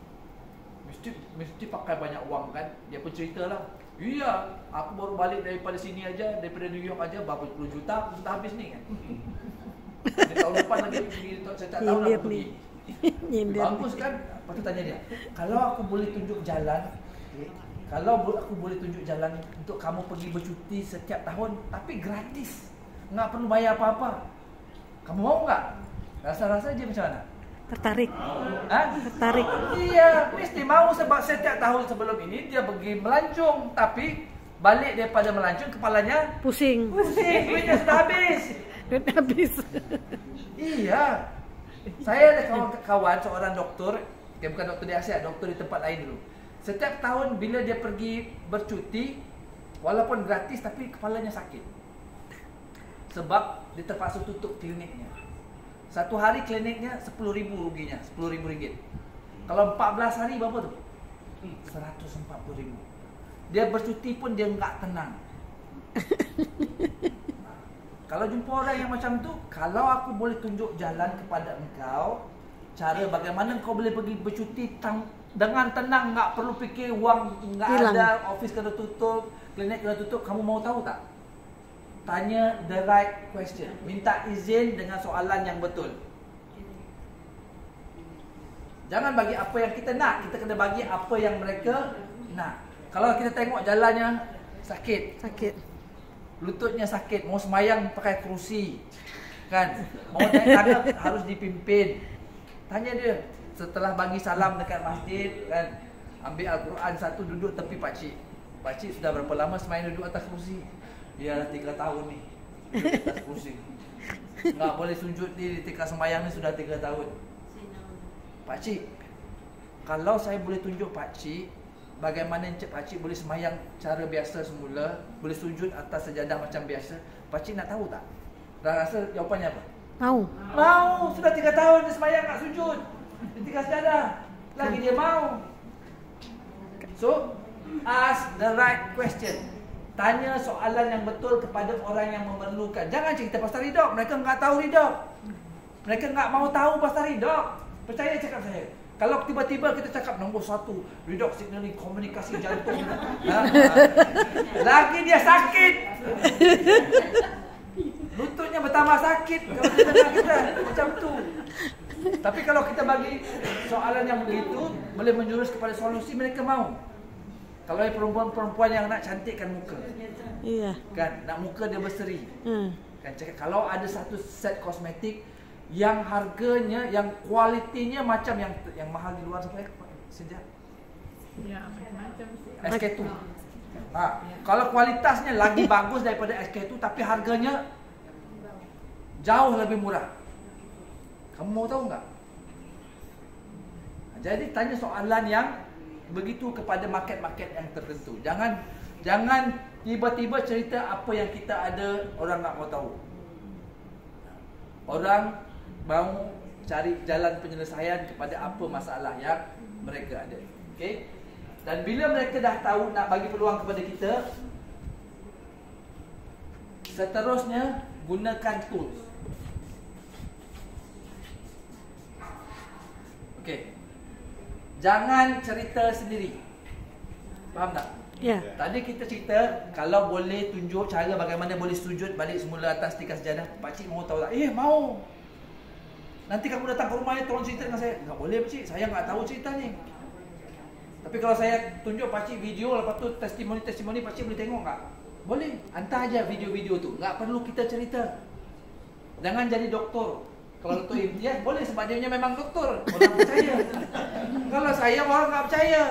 Mesti pakai banyak uang kan. Dia pun ceritalah. Iya, aku baru balik daripada sini aja, daripada New York aja berapa puluh juta aku sudah habis ni kan. Tahun depan lagi pergi, setiap tahun aku pergi. Bagus kan? Lepas tu tanya dia, kalau aku boleh tunjuk jalan, kalau aku boleh tunjuk jalan untuk kamu pergi bercuti setiap tahun, tapi gratis, nggak perlu bayar apa-apa, kamu mau nggak? Rasa-rasa dia macam mana? Tertarik. Tertarik. Iya, mesti mau sebab setiap tahun sebelum ini dia pergi melancong, tapi balik daripada melancong kepalanya pusing. Duitnya sudah habis. Iya. Saya ada kawan seorang doktor, bukan doktor di Asia, doktor di tempat lain dulu. Setiap tahun bila dia pergi bercuti, walaupun gratis tapi kepalanya sakit. Sebab dia terpaksa tutup kliniknya. Satu hari kliniknya 10,000 ruginya, 10,000 ringgit. Kalau 14 hari berapa tu? 140,000. Dia bercuti pun dia enggak tenang. Kalau jumpa orang yang macam tu, kalau aku boleh tunjuk jalan kepada engkau, cara bagaimana engkau boleh pergi bercuti dengan tenang, enggak perlu fikir wang enggak ada, office kena tutup, klinik kena tutup, kamu mau tahu tak? Tanya the right question. Minta izin dengan soalan yang betul. Jangan bagi apa yang kita nak, kita kena bagi apa yang mereka nak. Kalau kita tengok jalannya sakit, lututnya sakit, mau semayang pakai kerusi, kan? Mau naik tangga harus dipimpin. Tanya dia, setelah bagi salam dekat masjid, kan? Ambil Al-Quran satu, duduk tepi pakcik. Pakcik sudah berapa lama semayang duduk atas kerusi? Dia dah 3 tahun ni duduk atas kerusi. Tak boleh sujud di ketika sembahyang ni sudah 3 tahun. Pakcik, kalau saya boleh tunjuk pakcik bagaimana pakcik boleh sembahyang cara biasa semula, boleh sujud atas sejadah macam biasa, pakcik nak tahu tak? Dah rasa jawapannya apa? Mau, sudah 3 tahun dia sembahyang nak sujud di tingkat sejadah, lagi dia mau. So, ask the right question. Tanya soalan yang betul kepada orang yang memerlukan. Jangan cerita pasal ridok. Mereka enggak tahu ridok. Mereka enggak mau tahu pasal ridok. Percaya cakap saya. Kalau tiba-tiba kita cakap nombor 1, ridok signaling komunikasi jantung. Lagi dia sakit. Lututnya bertambah sakit kalau dia dengar kita macam tu. Tapi kalau kita bagi soalan yang begitu, boleh menjurus kepada solusi, mereka mau. Kalau perempuan-perempuan yang nak cantikkan muka, iya, kan, nak muka dia berseri, kan, cakap kalau ada satu set kosmetik yang harganya, yang kualitinya macam yang mahal di luar sampai sejak, ya macam-macam sih. SK2. Kalau kualitasnya lagi bagus daripada SK2, tapi harganya jauh lebih murah, kamu mau tahu nggak? Jadi tanya soalan yang begitu kepada market-market yang tertentu. Jangan tiba-tiba cerita apa yang kita ada, orang tak mau tahu. Orang mau cari jalan penyelesaian kepada apa masalah yang mereka ada. Okey? Dan bila mereka dah tahu nak bagi peluang kepada kita, seterusnya gunakan tools. Okey. Jangan cerita sendiri. Faham tak? Ya. Tadi kita cerita kalau boleh tunjuk cara bagaimana boleh sujud balik semula atas tikar sejadah. Pakcik mau tahu tak? Mau. Nanti kamu datang ke rumah tolong cerita dengan saya. Tak boleh pakcik, saya tak tahu cerita ni. Tapi kalau saya tunjuk pakcik video, lepas tu testimoni pakcik boleh tengok tak? Boleh. Hantar aja video-video tu. Tak perlu kita cerita. Jangan jadi doktor. Kalau Dr. Imtiaz boleh sebab dia memang doktor, orang percaya. Kalau saya orang tak percaya.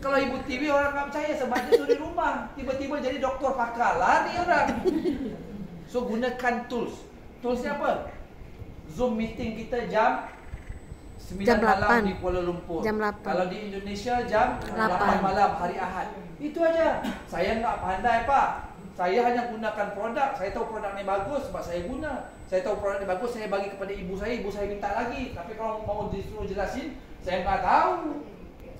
Kalau Ibu TV orang tak percaya sebab dia suri rumah. Tiba-tiba jadi doktor pakar, lari orang. So gunakan tools. Toolsnya apa? Zoom meeting kita jam 9 malam di Kuala Lumpur. Jam 8. Kalau di Indonesia jam 8 malam hari Ahad. Itu aja. Saya tak pandai Pak. Saya hanya gunakan produk. Saya tahu produk ni bagus sebab saya guna. Saya tahu produk ni bagus, saya bagi kepada ibu saya minta lagi. Tapi kalau mau disuruh jelasin, Saya nggak tahu.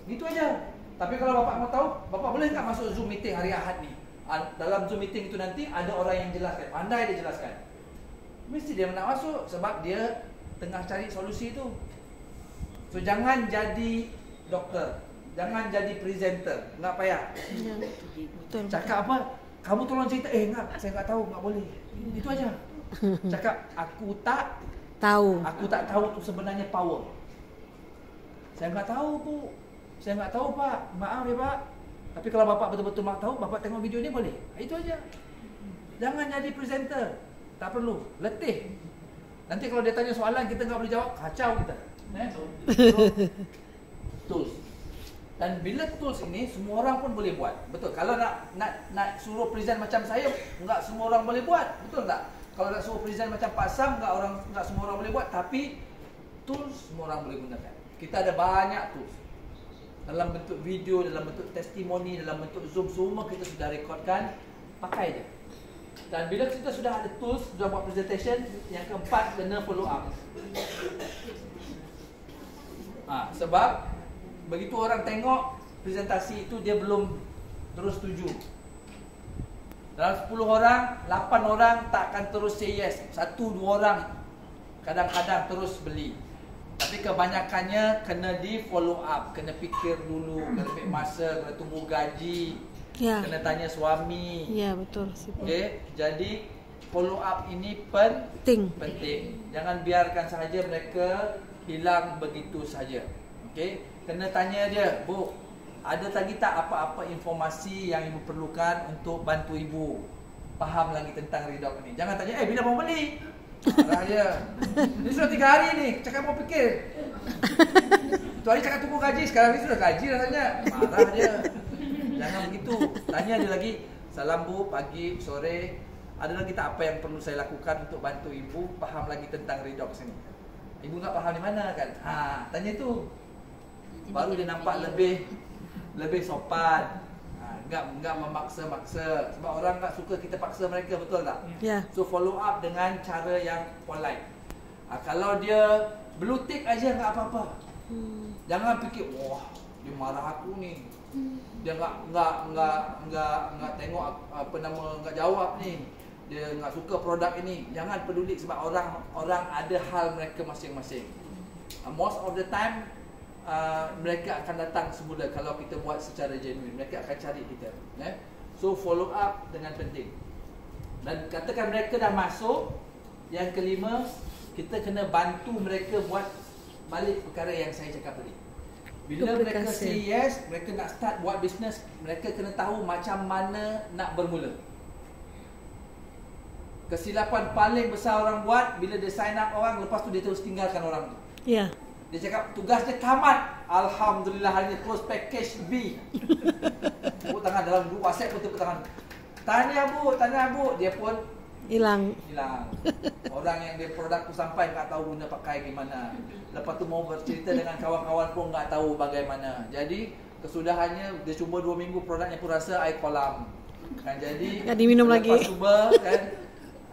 Gitu aja. Tapi kalau Bapak mau tahu, Bapak boleh nggak masuk Zoom meeting hari Ahad nih? Dalam Zoom meeting itu nanti ada orang yang jelaskan, pandai dia jelaskan. Mesti dia nak masuk sebab dia tengah cari solusi itu. So jangan jadi doktor, jangan jadi presenter, nggak payah. Ya, betul. Cakap apa? Kamu tolong cerita. Enggak, saya nggak tahu, nggak boleh. Itu aja. Cakap aku tak Tahu. Aku tak tahu tu sebenarnya power. Saya nggak tahu Bu. Saya nggak tahu Pak. Maaf ya Pak. Tapi kalau Bapak betul-betul nak tahu, Bapak tengok video ni boleh. Itu aja. Jangan jadi presenter. Tak perlu. Letih. Nanti kalau dia tanya soalan kita nggak boleh jawab, kacau kita. So, tools. Dan bila tools ini semua orang pun boleh buat. Betul. Kalau nak suruh present macam saya, enggak semua orang boleh buat. Betul tak? Kalau nak suruh present macam Pak Sam, enggak semua orang boleh buat, tapi tools semua orang boleh gunakan. Kita ada banyak tools. Dalam bentuk video, dalam bentuk testimoni, dalam bentuk Zoom, semua kita sudah rekodkan, pakai je. Dan bila kita sudah ada tools, sudah buat presentation, yang keempat kena follow up. Sebab begitu orang tengok presentasi itu dia belum terus setuju. Dalam 10 orang, 8 orang takkan terus say yes. 1-2 orang kadang-kadang terus beli. Tapi kebanyakannya kena di follow up, kena fikir dulu, kena ambil masa, kena tunggu gaji, kena tanya suami. Ya, betul. Okey, jadi follow up ini penting. Jangan biarkan sahaja mereka hilang begitu saja. Okey, kena tanya dia, Bu, ada lagi tak apa-apa informasi yang ibu perlukan untuk bantu ibu faham lagi tentang redox ni? Jangan tanya, bila mau beli? Marah dia. Ini sudah 3 hari ni, cakap mau fikir. Tu hari cakap tunggu gaji, sekarang ni sudah gaji rasanya. Marah dia. Jangan begitu. Tanya dia lagi, salam Bu, pagi, sore, ada lagi tak apa yang perlu saya lakukan untuk bantu ibu faham lagi tentang redox ni? Ibu nak faham di mana kan? Tanya tu. Baru dia nampak lebih sopan. Enggak memaksa-maksa. Sebab orang tak suka kita paksa mereka, betul tak? Ya. So follow up dengan cara yang polite. Kalau dia blue tick aja enggak apa-apa. Jangan fikir, wah, dia marah aku ni. Dia enggak tengok enggak jawab ni. Dia enggak suka produk ini. Jangan peduli sebab orang ada hal mereka masing-masing. Most of the time mereka akan datang semula kalau kita buat secara genuine. Mereka akan cari kita. So follow up dengan penting. Dan katakan mereka dah masuk, yang kelima, kita kena bantu mereka buat balik perkara yang saya cakap tadi. Bila mereka say yes, mereka nak start buat bisnes, mereka kena tahu macam mana nak bermula. Kesilapan paling besar orang buat, bila dia sign up orang, lepas tu dia terus tinggalkan orang tu. Ya. Dia cakap tugas dia tamat. Alhamdulillah hari ni close package B. Tepuk tangan dalam grup WhatsApp pun tepuk tangan. Tanya Bu, dia pun hilang. Orang yang dia produk tu sampai tak tahu guna pakai gimana. Lepas tu mau bercerita dengan kawan-kawan pun tak tahu bagaimana. Jadi kesudahannya dia cuba 2 minggu produknya pun rasa air kolam. Kan jadi tak diminum lagi. Lepas cuba kan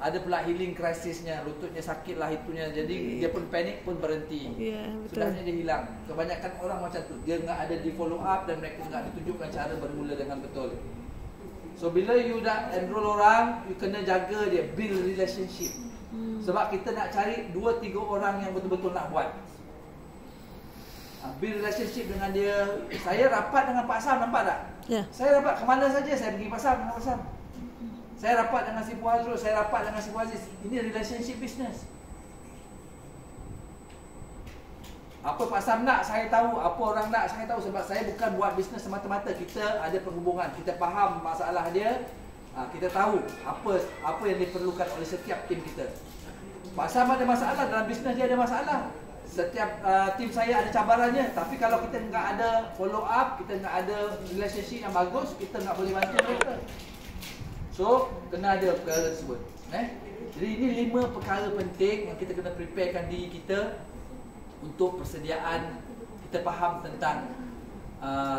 ada pula healing krisisnya, lututnya sakit lah itunya. Jadi dia pun panik pun berhenti. Ya, betul. Sudahnya dia hilang. Kebanyakan orang macam tu. Dia enggak ada di follow up dan mereka enggak ditunjukkan cara bermula dengan betul. So bila you dah enroll orang, you kena jaga dia, build relationship. Sebab kita nak cari 2-3 orang yang betul-betul nak buat. Build relationship dengan dia. Saya rapat dengan Pak Sam, nampak tak? Ya. Saya rapat ke mana saja, saya pergi Pak Sam dengan Pak Sam. Saya rapat dengan si Puan Azrul, saya rapat dengan si Puan Aziz. Ini relationship business. Apa Pak Sam nak, saya tahu. Apa orang nak, saya tahu. Sebab saya bukan buat bisnes semata-mata. Kita ada perhubungan. Kita faham masalah dia. Kita tahu apa yang diperlukan oleh setiap tim kita. Pak Sam ada masalah, dalam bisnes dia ada masalah. Setiap tim saya ada cabarannya. Tapi kalau kita enggak ada follow up, kita enggak ada relationship yang bagus, kita enggak boleh bantu mereka. So, kena ada perkara tersebut. Jadi ini 5 perkara penting yang kita kena preparekan diri kita untuk persediaan kita faham tentang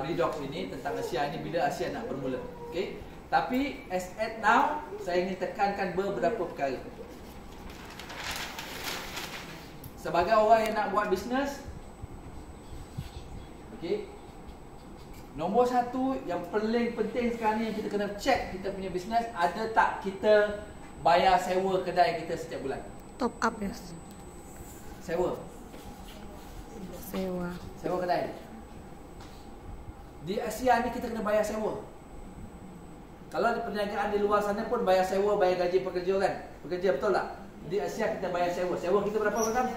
redox ini, tentang Asia ini bila Asia nak bermula. Okay? Tapi as at now, saya ingin tekankan beberapa perkara. Sebagai orang yang nak buat bisnes, Okey. Nombor satu yang paling penting sekarang ni yang kita kena check kita punya bisnes, ada tak kita bayar sewa kedai kita setiap bulan? Top up ya. Sewa. Sewa kedai. Di Asia ni kita kena bayar sewa. Kalau di perniagaan di luar sana pun bayar sewa, bayar gaji pekerja kan? Pekerja, betul tak? Di Asia kita bayar sewa. Sewa kita berapa Pak?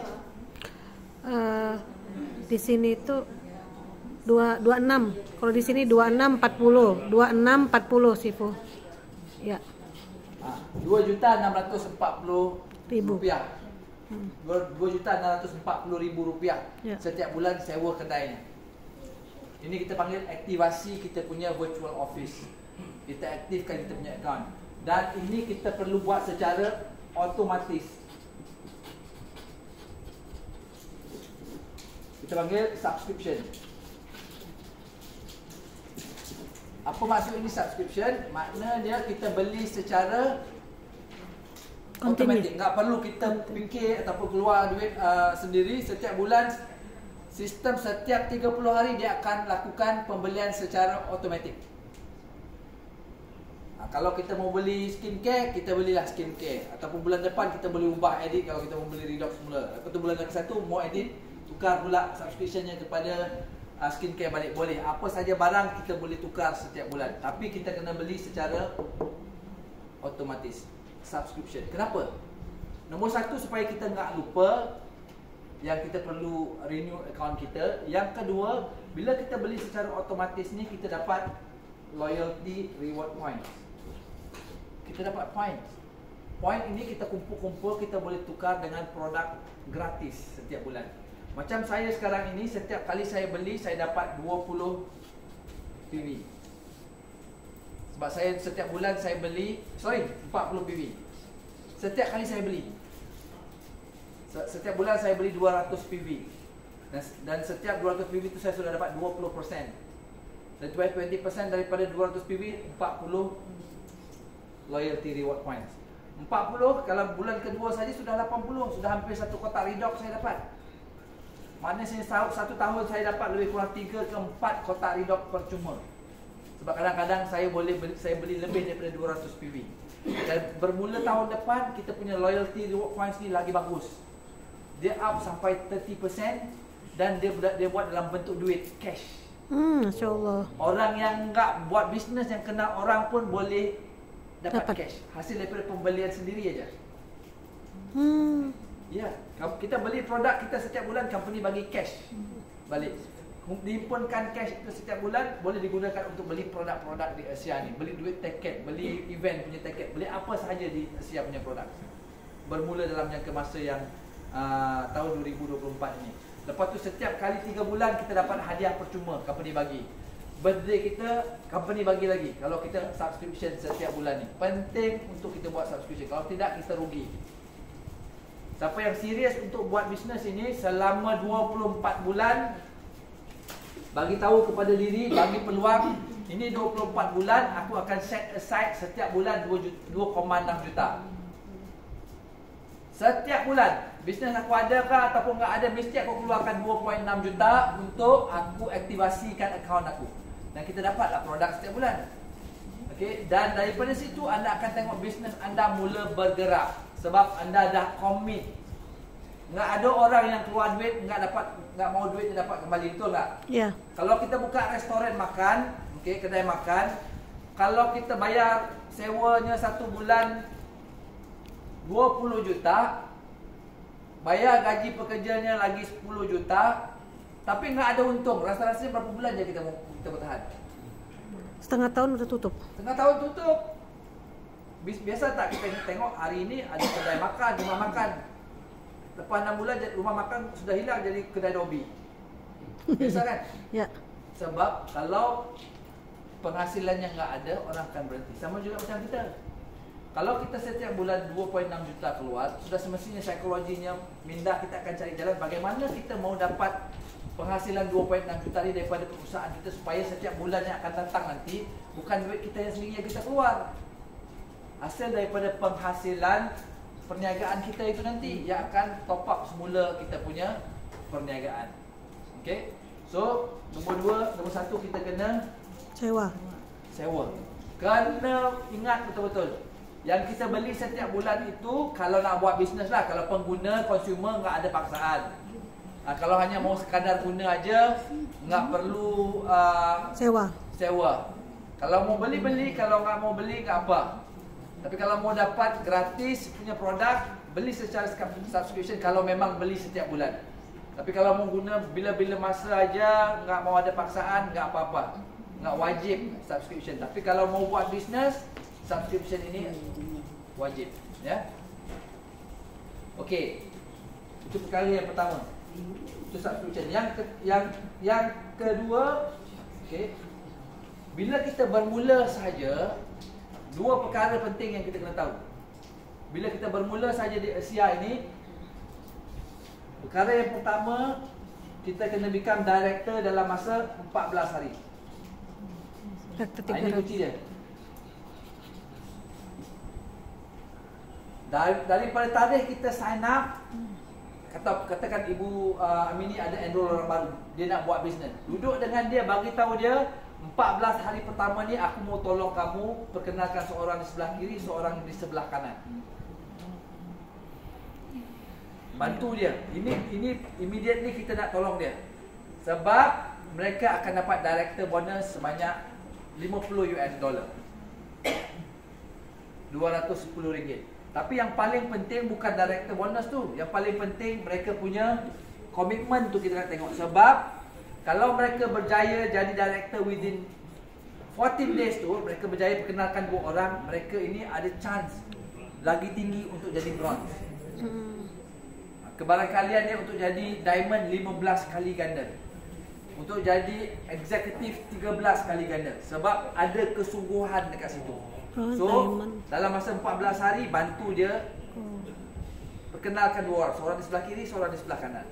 Di sini itu 26. Kalau di sini 26.40. 26.40 Sifu. Ya. 2.640.000 rupiah. 2.640.000 rupiah Ya. setiap bulan sewa kedainya. Ini kita panggil aktivasi kita punya virtual office. Kita aktifkan kita punya account. Dan ini kita perlu buat secara otomatis. Kita panggil subscription. Apa maksud ini subscription? Maknanya kita beli secara automatik. Tak perlu kita fikir ataupun keluar duit sendiri. Setiap bulan, sistem setiap 30 hari dia akan lakukan pembelian secara automatik. Kalau kita mau beli skincare, kita belilah skincare. Ataupun bulan depan kita boleh ubah edit kalau kita mau beli Redox semula. Lepas tu bulan ke-1 mau edit, tukar pula subscriptionnya kepada skincare balik. Boleh. Apa saja barang kita boleh tukar setiap bulan. Tapi kita kena beli secara otomatis. Subscription. Kenapa? Nombor satu, supaya kita tak lupa yang kita perlu renew account kita. Yang kedua, bila kita beli secara otomatis ni, kita dapat loyalty reward points. Kita dapat points. Point ini kita kumpul-kumpul, kita boleh tukar dengan produk gratis setiap bulan. Macam saya sekarang ini, setiap kali saya beli, saya dapat 20 PV. Sebab saya setiap bulan saya beli, 40 PV. Setiap kali saya beli. Setiap bulan saya beli 200 PV. Dan setiap 200 PV itu saya sudah dapat 20%. Dan 20% daripada 200 PV, 40 loyalty reward points. 40, kalau bulan kedua saja sudah 80. Sudah hampir satu kotak Redox saya dapat. Maknanya saya satu tahun saya dapat lebih kurang 3 ke 4 kotak Redox percuma. Sebab kadang-kadang saya beli lebih daripada 200 PV. Dan bermula tahun depan, kita punya loyalty reward points ni lagi bagus. Dia up sampai 30%. Dan dia buat dalam bentuk duit cash. Masya Allah. Orang yang enggak buat bisnes, yang kenal orang pun boleh dapat cash. Hasil daripada pembelian sendiri aja. Ya, kita beli produk kita setiap bulan, company bagi cash balik. Dihimpunkan cash itu setiap bulan, boleh digunakan untuk beli produk-produk di Asia ni. Beli duit tiket, beli event punya tiket, beli apa sahaja di Asia punya produk. Bermula dalam jangka masa yang tahun 2024 ini. Lepas tu setiap kali 3 bulan kita dapat hadiah percuma, company bagi. Birthday kita, company bagi lagi. Kalau kita subscription setiap bulan ni, penting untuk kita buat subscription. Kalau tidak, kita rugi. Siapa yang serius untuk buat bisnes ini, selama 24 bulan, bagi tahu kepada diri, bagi peluang, ini 24 bulan aku akan set aside setiap bulan 2,6 juta. Setiap bulan, bisnes aku ada ke ataupun tak ada, mesti aku keluarkan 2,6 juta untuk aku aktivasikan akaun aku. Dan kita dapatlah produk setiap bulan. Okey, dan daripada situ anda akan tengok bisnes anda mula bergerak. Sebab anda dah commit. Enggak ada orang yang keluar duit enggak mau duit dia dapat kembali, betul tak? Ya. Kalau kita buka restoran makan, okey, kedai makan, kalau kita bayar sewanya satu bulan 20 juta, bayar gaji pekerjanya lagi 10 juta, tapi enggak ada untung. Rasa-rasanya berapa bulan je kita bertahan? Setengah tahun udah tutup. Setengah tahun tutup. Biasa tak kita tengok hari ini ada kedai makan, rumah makan. Lepas 6 bulan rumah makan sudah hilang jadi kedai dobi. Biasa kan? Ya. Sebab kalau penghasilannya enggak ada, orang akan berhenti. Sama juga macam kita. Kalau kita setiap bulan 2,6 juta keluar, sudah semestinya psikologinya minda kita akan cari jalan bagaimana kita mau dapat penghasilan 2,6 juta ni daripada perusahaan kita, supaya setiap bulan yang akan datang nanti bukan duit kita yang sendiri yang kita keluar. Hasil daripada penghasilan perniagaan kita itu nanti yang akan top up semula kita punya perniagaan. Okey? So, nombor 1 kita kena Sewa. Kena ingat betul-betul. Yang kita beli setiap bulan itu kalau nak buat bisnes lah, kalau pengguna, consumer enggak ada paksaan. Kalau hanya mau sekadar guna aja, enggak perlu sewa. Kalau mau beli, kalau enggak mau beli enggak apa. Tapi kalau mau dapat gratis punya produk, beli secara subscription kalau memang beli setiap bulan. Tapi kalau mau guna bila-bila masa aja, enggak mau ada paksaan, enggak apa-apa. Enggak wajib subscription. Tapi kalau mau buat bisnes, subscription ini wajib, ya. Okey. Itu perkara yang pertama. Itu subscription. Yang kedua, okey. Bila kita bermula saja, dua perkara penting yang kita kena tahu. Bila kita bermula saja di Asia ini, perkara yang pertama, kita kena become director dalam masa 14 hari. Ini kunci dia. Daripada tarikh kita sign up, katakan Ibu Amini ada enroll orang baru, dia nak buat bisnes. Duduk dengan dia, bagi tahu dia 14 hari pertama ni aku mau tolong kamu perkenalkan seorang di sebelah kiri, seorang di sebelah kanan. Bantu dia. Ini immediately kita nak tolong dia. Sebab mereka akan dapat director bonus sebanyak $50. RM210. Tapi yang paling penting bukan director bonus tu. Yang paling penting mereka punya komitmen tu kita nak tengok. Sebab kalau mereka berjaya jadi director within 14 days tu, mereka berjaya perkenalkan 2 orang, mereka ini ada chance lagi tinggi untuk jadi bronze. Kebarangkalian dia untuk jadi diamond 15 kali ganda. Untuk jadi executive 13 kali ganda. Sebab ada kesungguhan dekat situ. So, dalam masa 14 hari, bantu dia perkenalkan 2 orang. Seorang di sebelah kiri, seorang di sebelah kanan.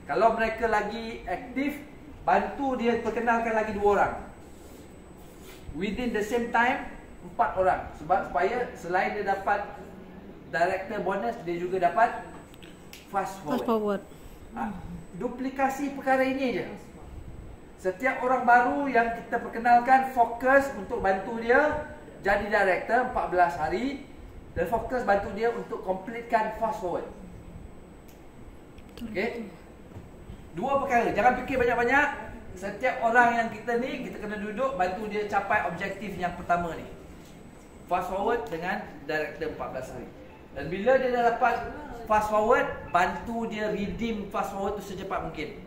Kalau mereka lagi aktif, bantu dia perkenalkan lagi 2 orang. Within the same time, 4 orang. Sebab supaya selain dia dapat director bonus, dia juga dapat fast forward. Duplikasi perkara ini je. Setiap orang baru yang kita perkenalkan, fokus untuk bantu dia jadi director 14 hari. Dan fokus bantu dia untuk completekan fast forward. Okay. 2 perkara. Jangan fikir banyak-banyak. Setiap orang yang kita ni, kita kena duduk bantu dia capai objektif yang pertama ni. Fast forward dengan director 14 hari. Dan bila dia dah dapat fast forward, bantu dia redeem fast forward tu secepat mungkin.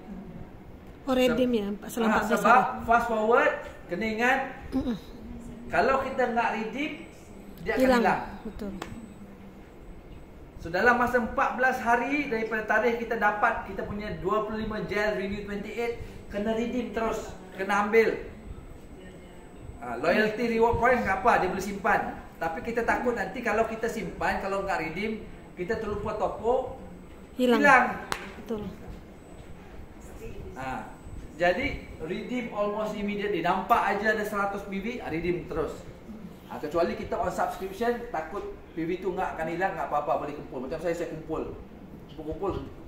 Redeem ya selama 14 hari. Sebab fast forward, kena ingat, kalau kita nak redeem, dia akan hilang. Betul. So dalam masa 14 hari daripada tarikh kita dapat kita punya 25 gel Renew 28, kena redeem terus, kena ambil. Loyalty reward point tak apa, dia boleh simpan. Tapi kita takut nanti kalau kita simpan, kalau enggak redeem, kita terlupa toko, hilang. Betul. Jadi redeem almost immediately. Nampak aja ada 100 PV, redeem terus. Kecuali kita on subscription, takut PV tu enggak akan hilang, enggak apa-apa, boleh kumpul. Macam saya kumpul,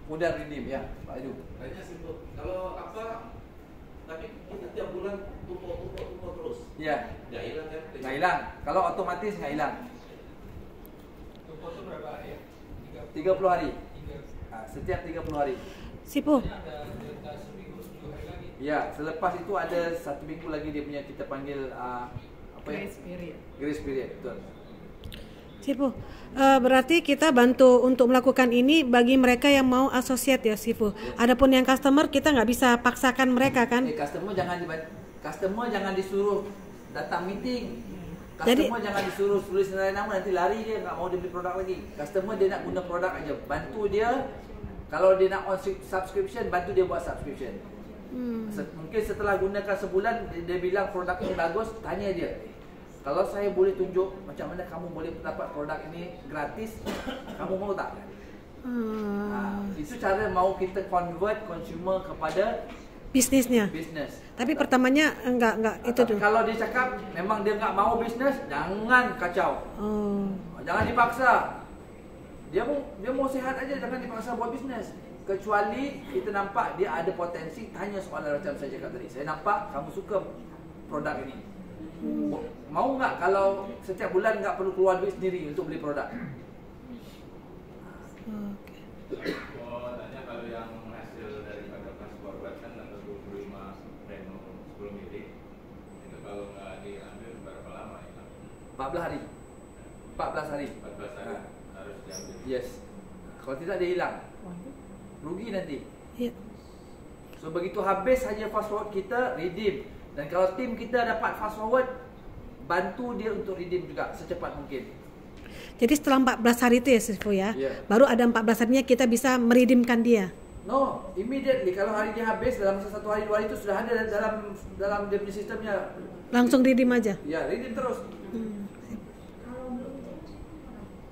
mudah redeem ya. Pak Aju. Hanya simple. Kalau apa, tapi kita tiap bulan tumpuk terus. Ya. Enggak hilang kan? Enggak hilang. Kalau otomatis enggak hilang. Tumpuk tu berapa hari? 30 hari. Setiap 30 hari. Sipu. Ya, selepas itu ada 1 minggu lagi dia punya, kita panggil Grace period. Grace period, betul. Sipu. Berarti kita bantu untuk melakukan ini bagi mereka yang mau associate ya, Sipu. Adapun yang customer kita nggak bisa paksakan mereka kan? Customer jangan disuruh datang meeting. Customer jangan disuruh tulis nama, nanti lari dia, nggak mau dia beli produk lagi. Customer dia nak guna produk aja. Bantu dia. Kalau dia nak on subscription, bantu dia buat subscription. Mungkin setelah gunakan sebulan, dia bilang produk ini bagus, tanya dia, kalau saya boleh tunjuk macam mana kamu boleh dapat produk ini gratis, kamu mau tak? Itu cara mau kita convert consumer kepada bisnisnya. Tapi pertamanya enggak itu tuh. Kalau dia cakap memang dia enggak mau bisnes, jangan kacau. Jangan dipaksa. Dia mau sehat aja, jangan dipaksa buat bisnes. kecuali kita nampak dia ada potensi. Tanya soalan macam saya cakap tadi. Saya nampak kamu suka produk ini. Mau nggak kalau setiap bulan nggak perlu keluar duit sendiri untuk beli produk? Oh, tanya kalau yang hasil daripada fast forward kan tanggal 25 Reno 10 mili. Itu kalau nggak diambil berapa lama ya? 14 hari. 14 hari. 14 hari harus diambil. Yes. Kalau tidak dia hilang. Rugi nanti. Ya. So begitu habis saja fast forward kita redeem. Dan kalau tim kita dapat fast forward, bantu dia untuk redeem juga secepat mungkin. Jadi setelah 14 hari itu ya Sifu ya, Yeah. baru ada 14 harinya kita bisa meredeemkan dia. No, immediately kalau hari dia habis dalam satu hari 2 hari itu sudah ada dalam dia punya sistemnya. Langsung redeem aja. Ya, redeem terus.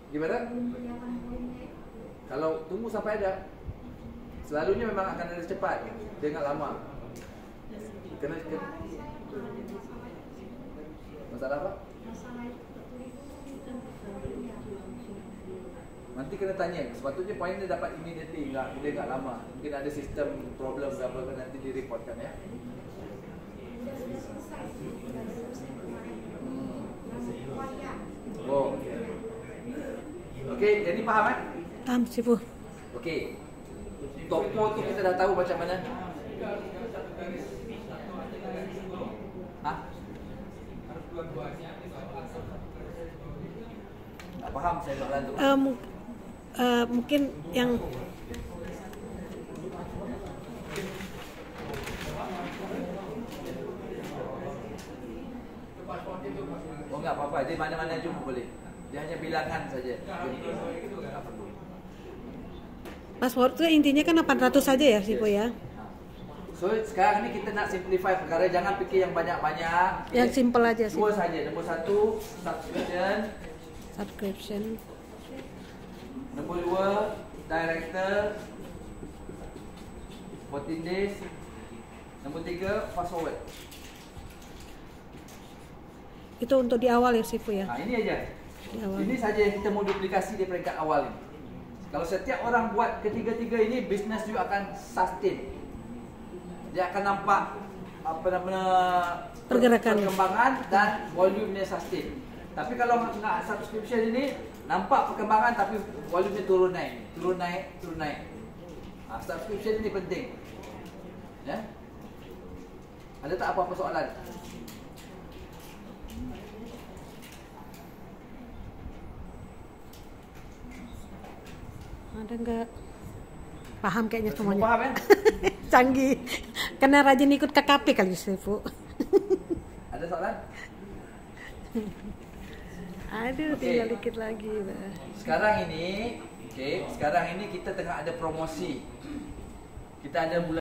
Gimana? Kalau tunggu sampai ada, selalunya memang akan ada cepat, dia nggak lama. Kena masalah apa? Nanti kena tanya, sepatutnya poin dia dapat immediately, dia nggak lama. Mungkin ada sistem problem ke apa, nanti direportkan ya. Oh, okay, jadi paham kan? Paham Sifu. Okey. Topo tu kita dah tahu macam mana. Hah? Tak faham saya soalan tu. Mungkin yang Oh enggak apa-apa, dia mana-mana jumpa boleh. Dia hanya bilangan saja. Tak perlu. password itu intinya kan 800 saja ya Sifu ya. So sekarang ni kita nak simplify perkara, jangan fikir yang banyak-banyak. Yang simple aja sih. Dua saja. Nombor 1 subscription. Nombor 2 director 14 days. Nombor 3 fast forward. Itu untuk di awal ya Sifu ya. Nah, ini aja. Di awal. Ini saja yang kita mau duplikasi di peringkat awal ini. Kalau setiap orang buat ketiga-tiga ini, bisnes you akan sustain. Dia akan nampak apa namanya perkembangan dan volume-nya sustain. Tapi kalau nak subscription ini nampak perkembangan tapi volume-nya turun naik. Subscription ini penting. Ya. Ada tak apa-apa soalan? Ada enggak? Paham kayaknya Semua semuanya. paham ya? Canggih. Kena rajin ikut KKP kali Sifu. Ada soalan? Aduh, tinggal dikit lagi. Sekarang ini kita tengah ada promosi. Kita ada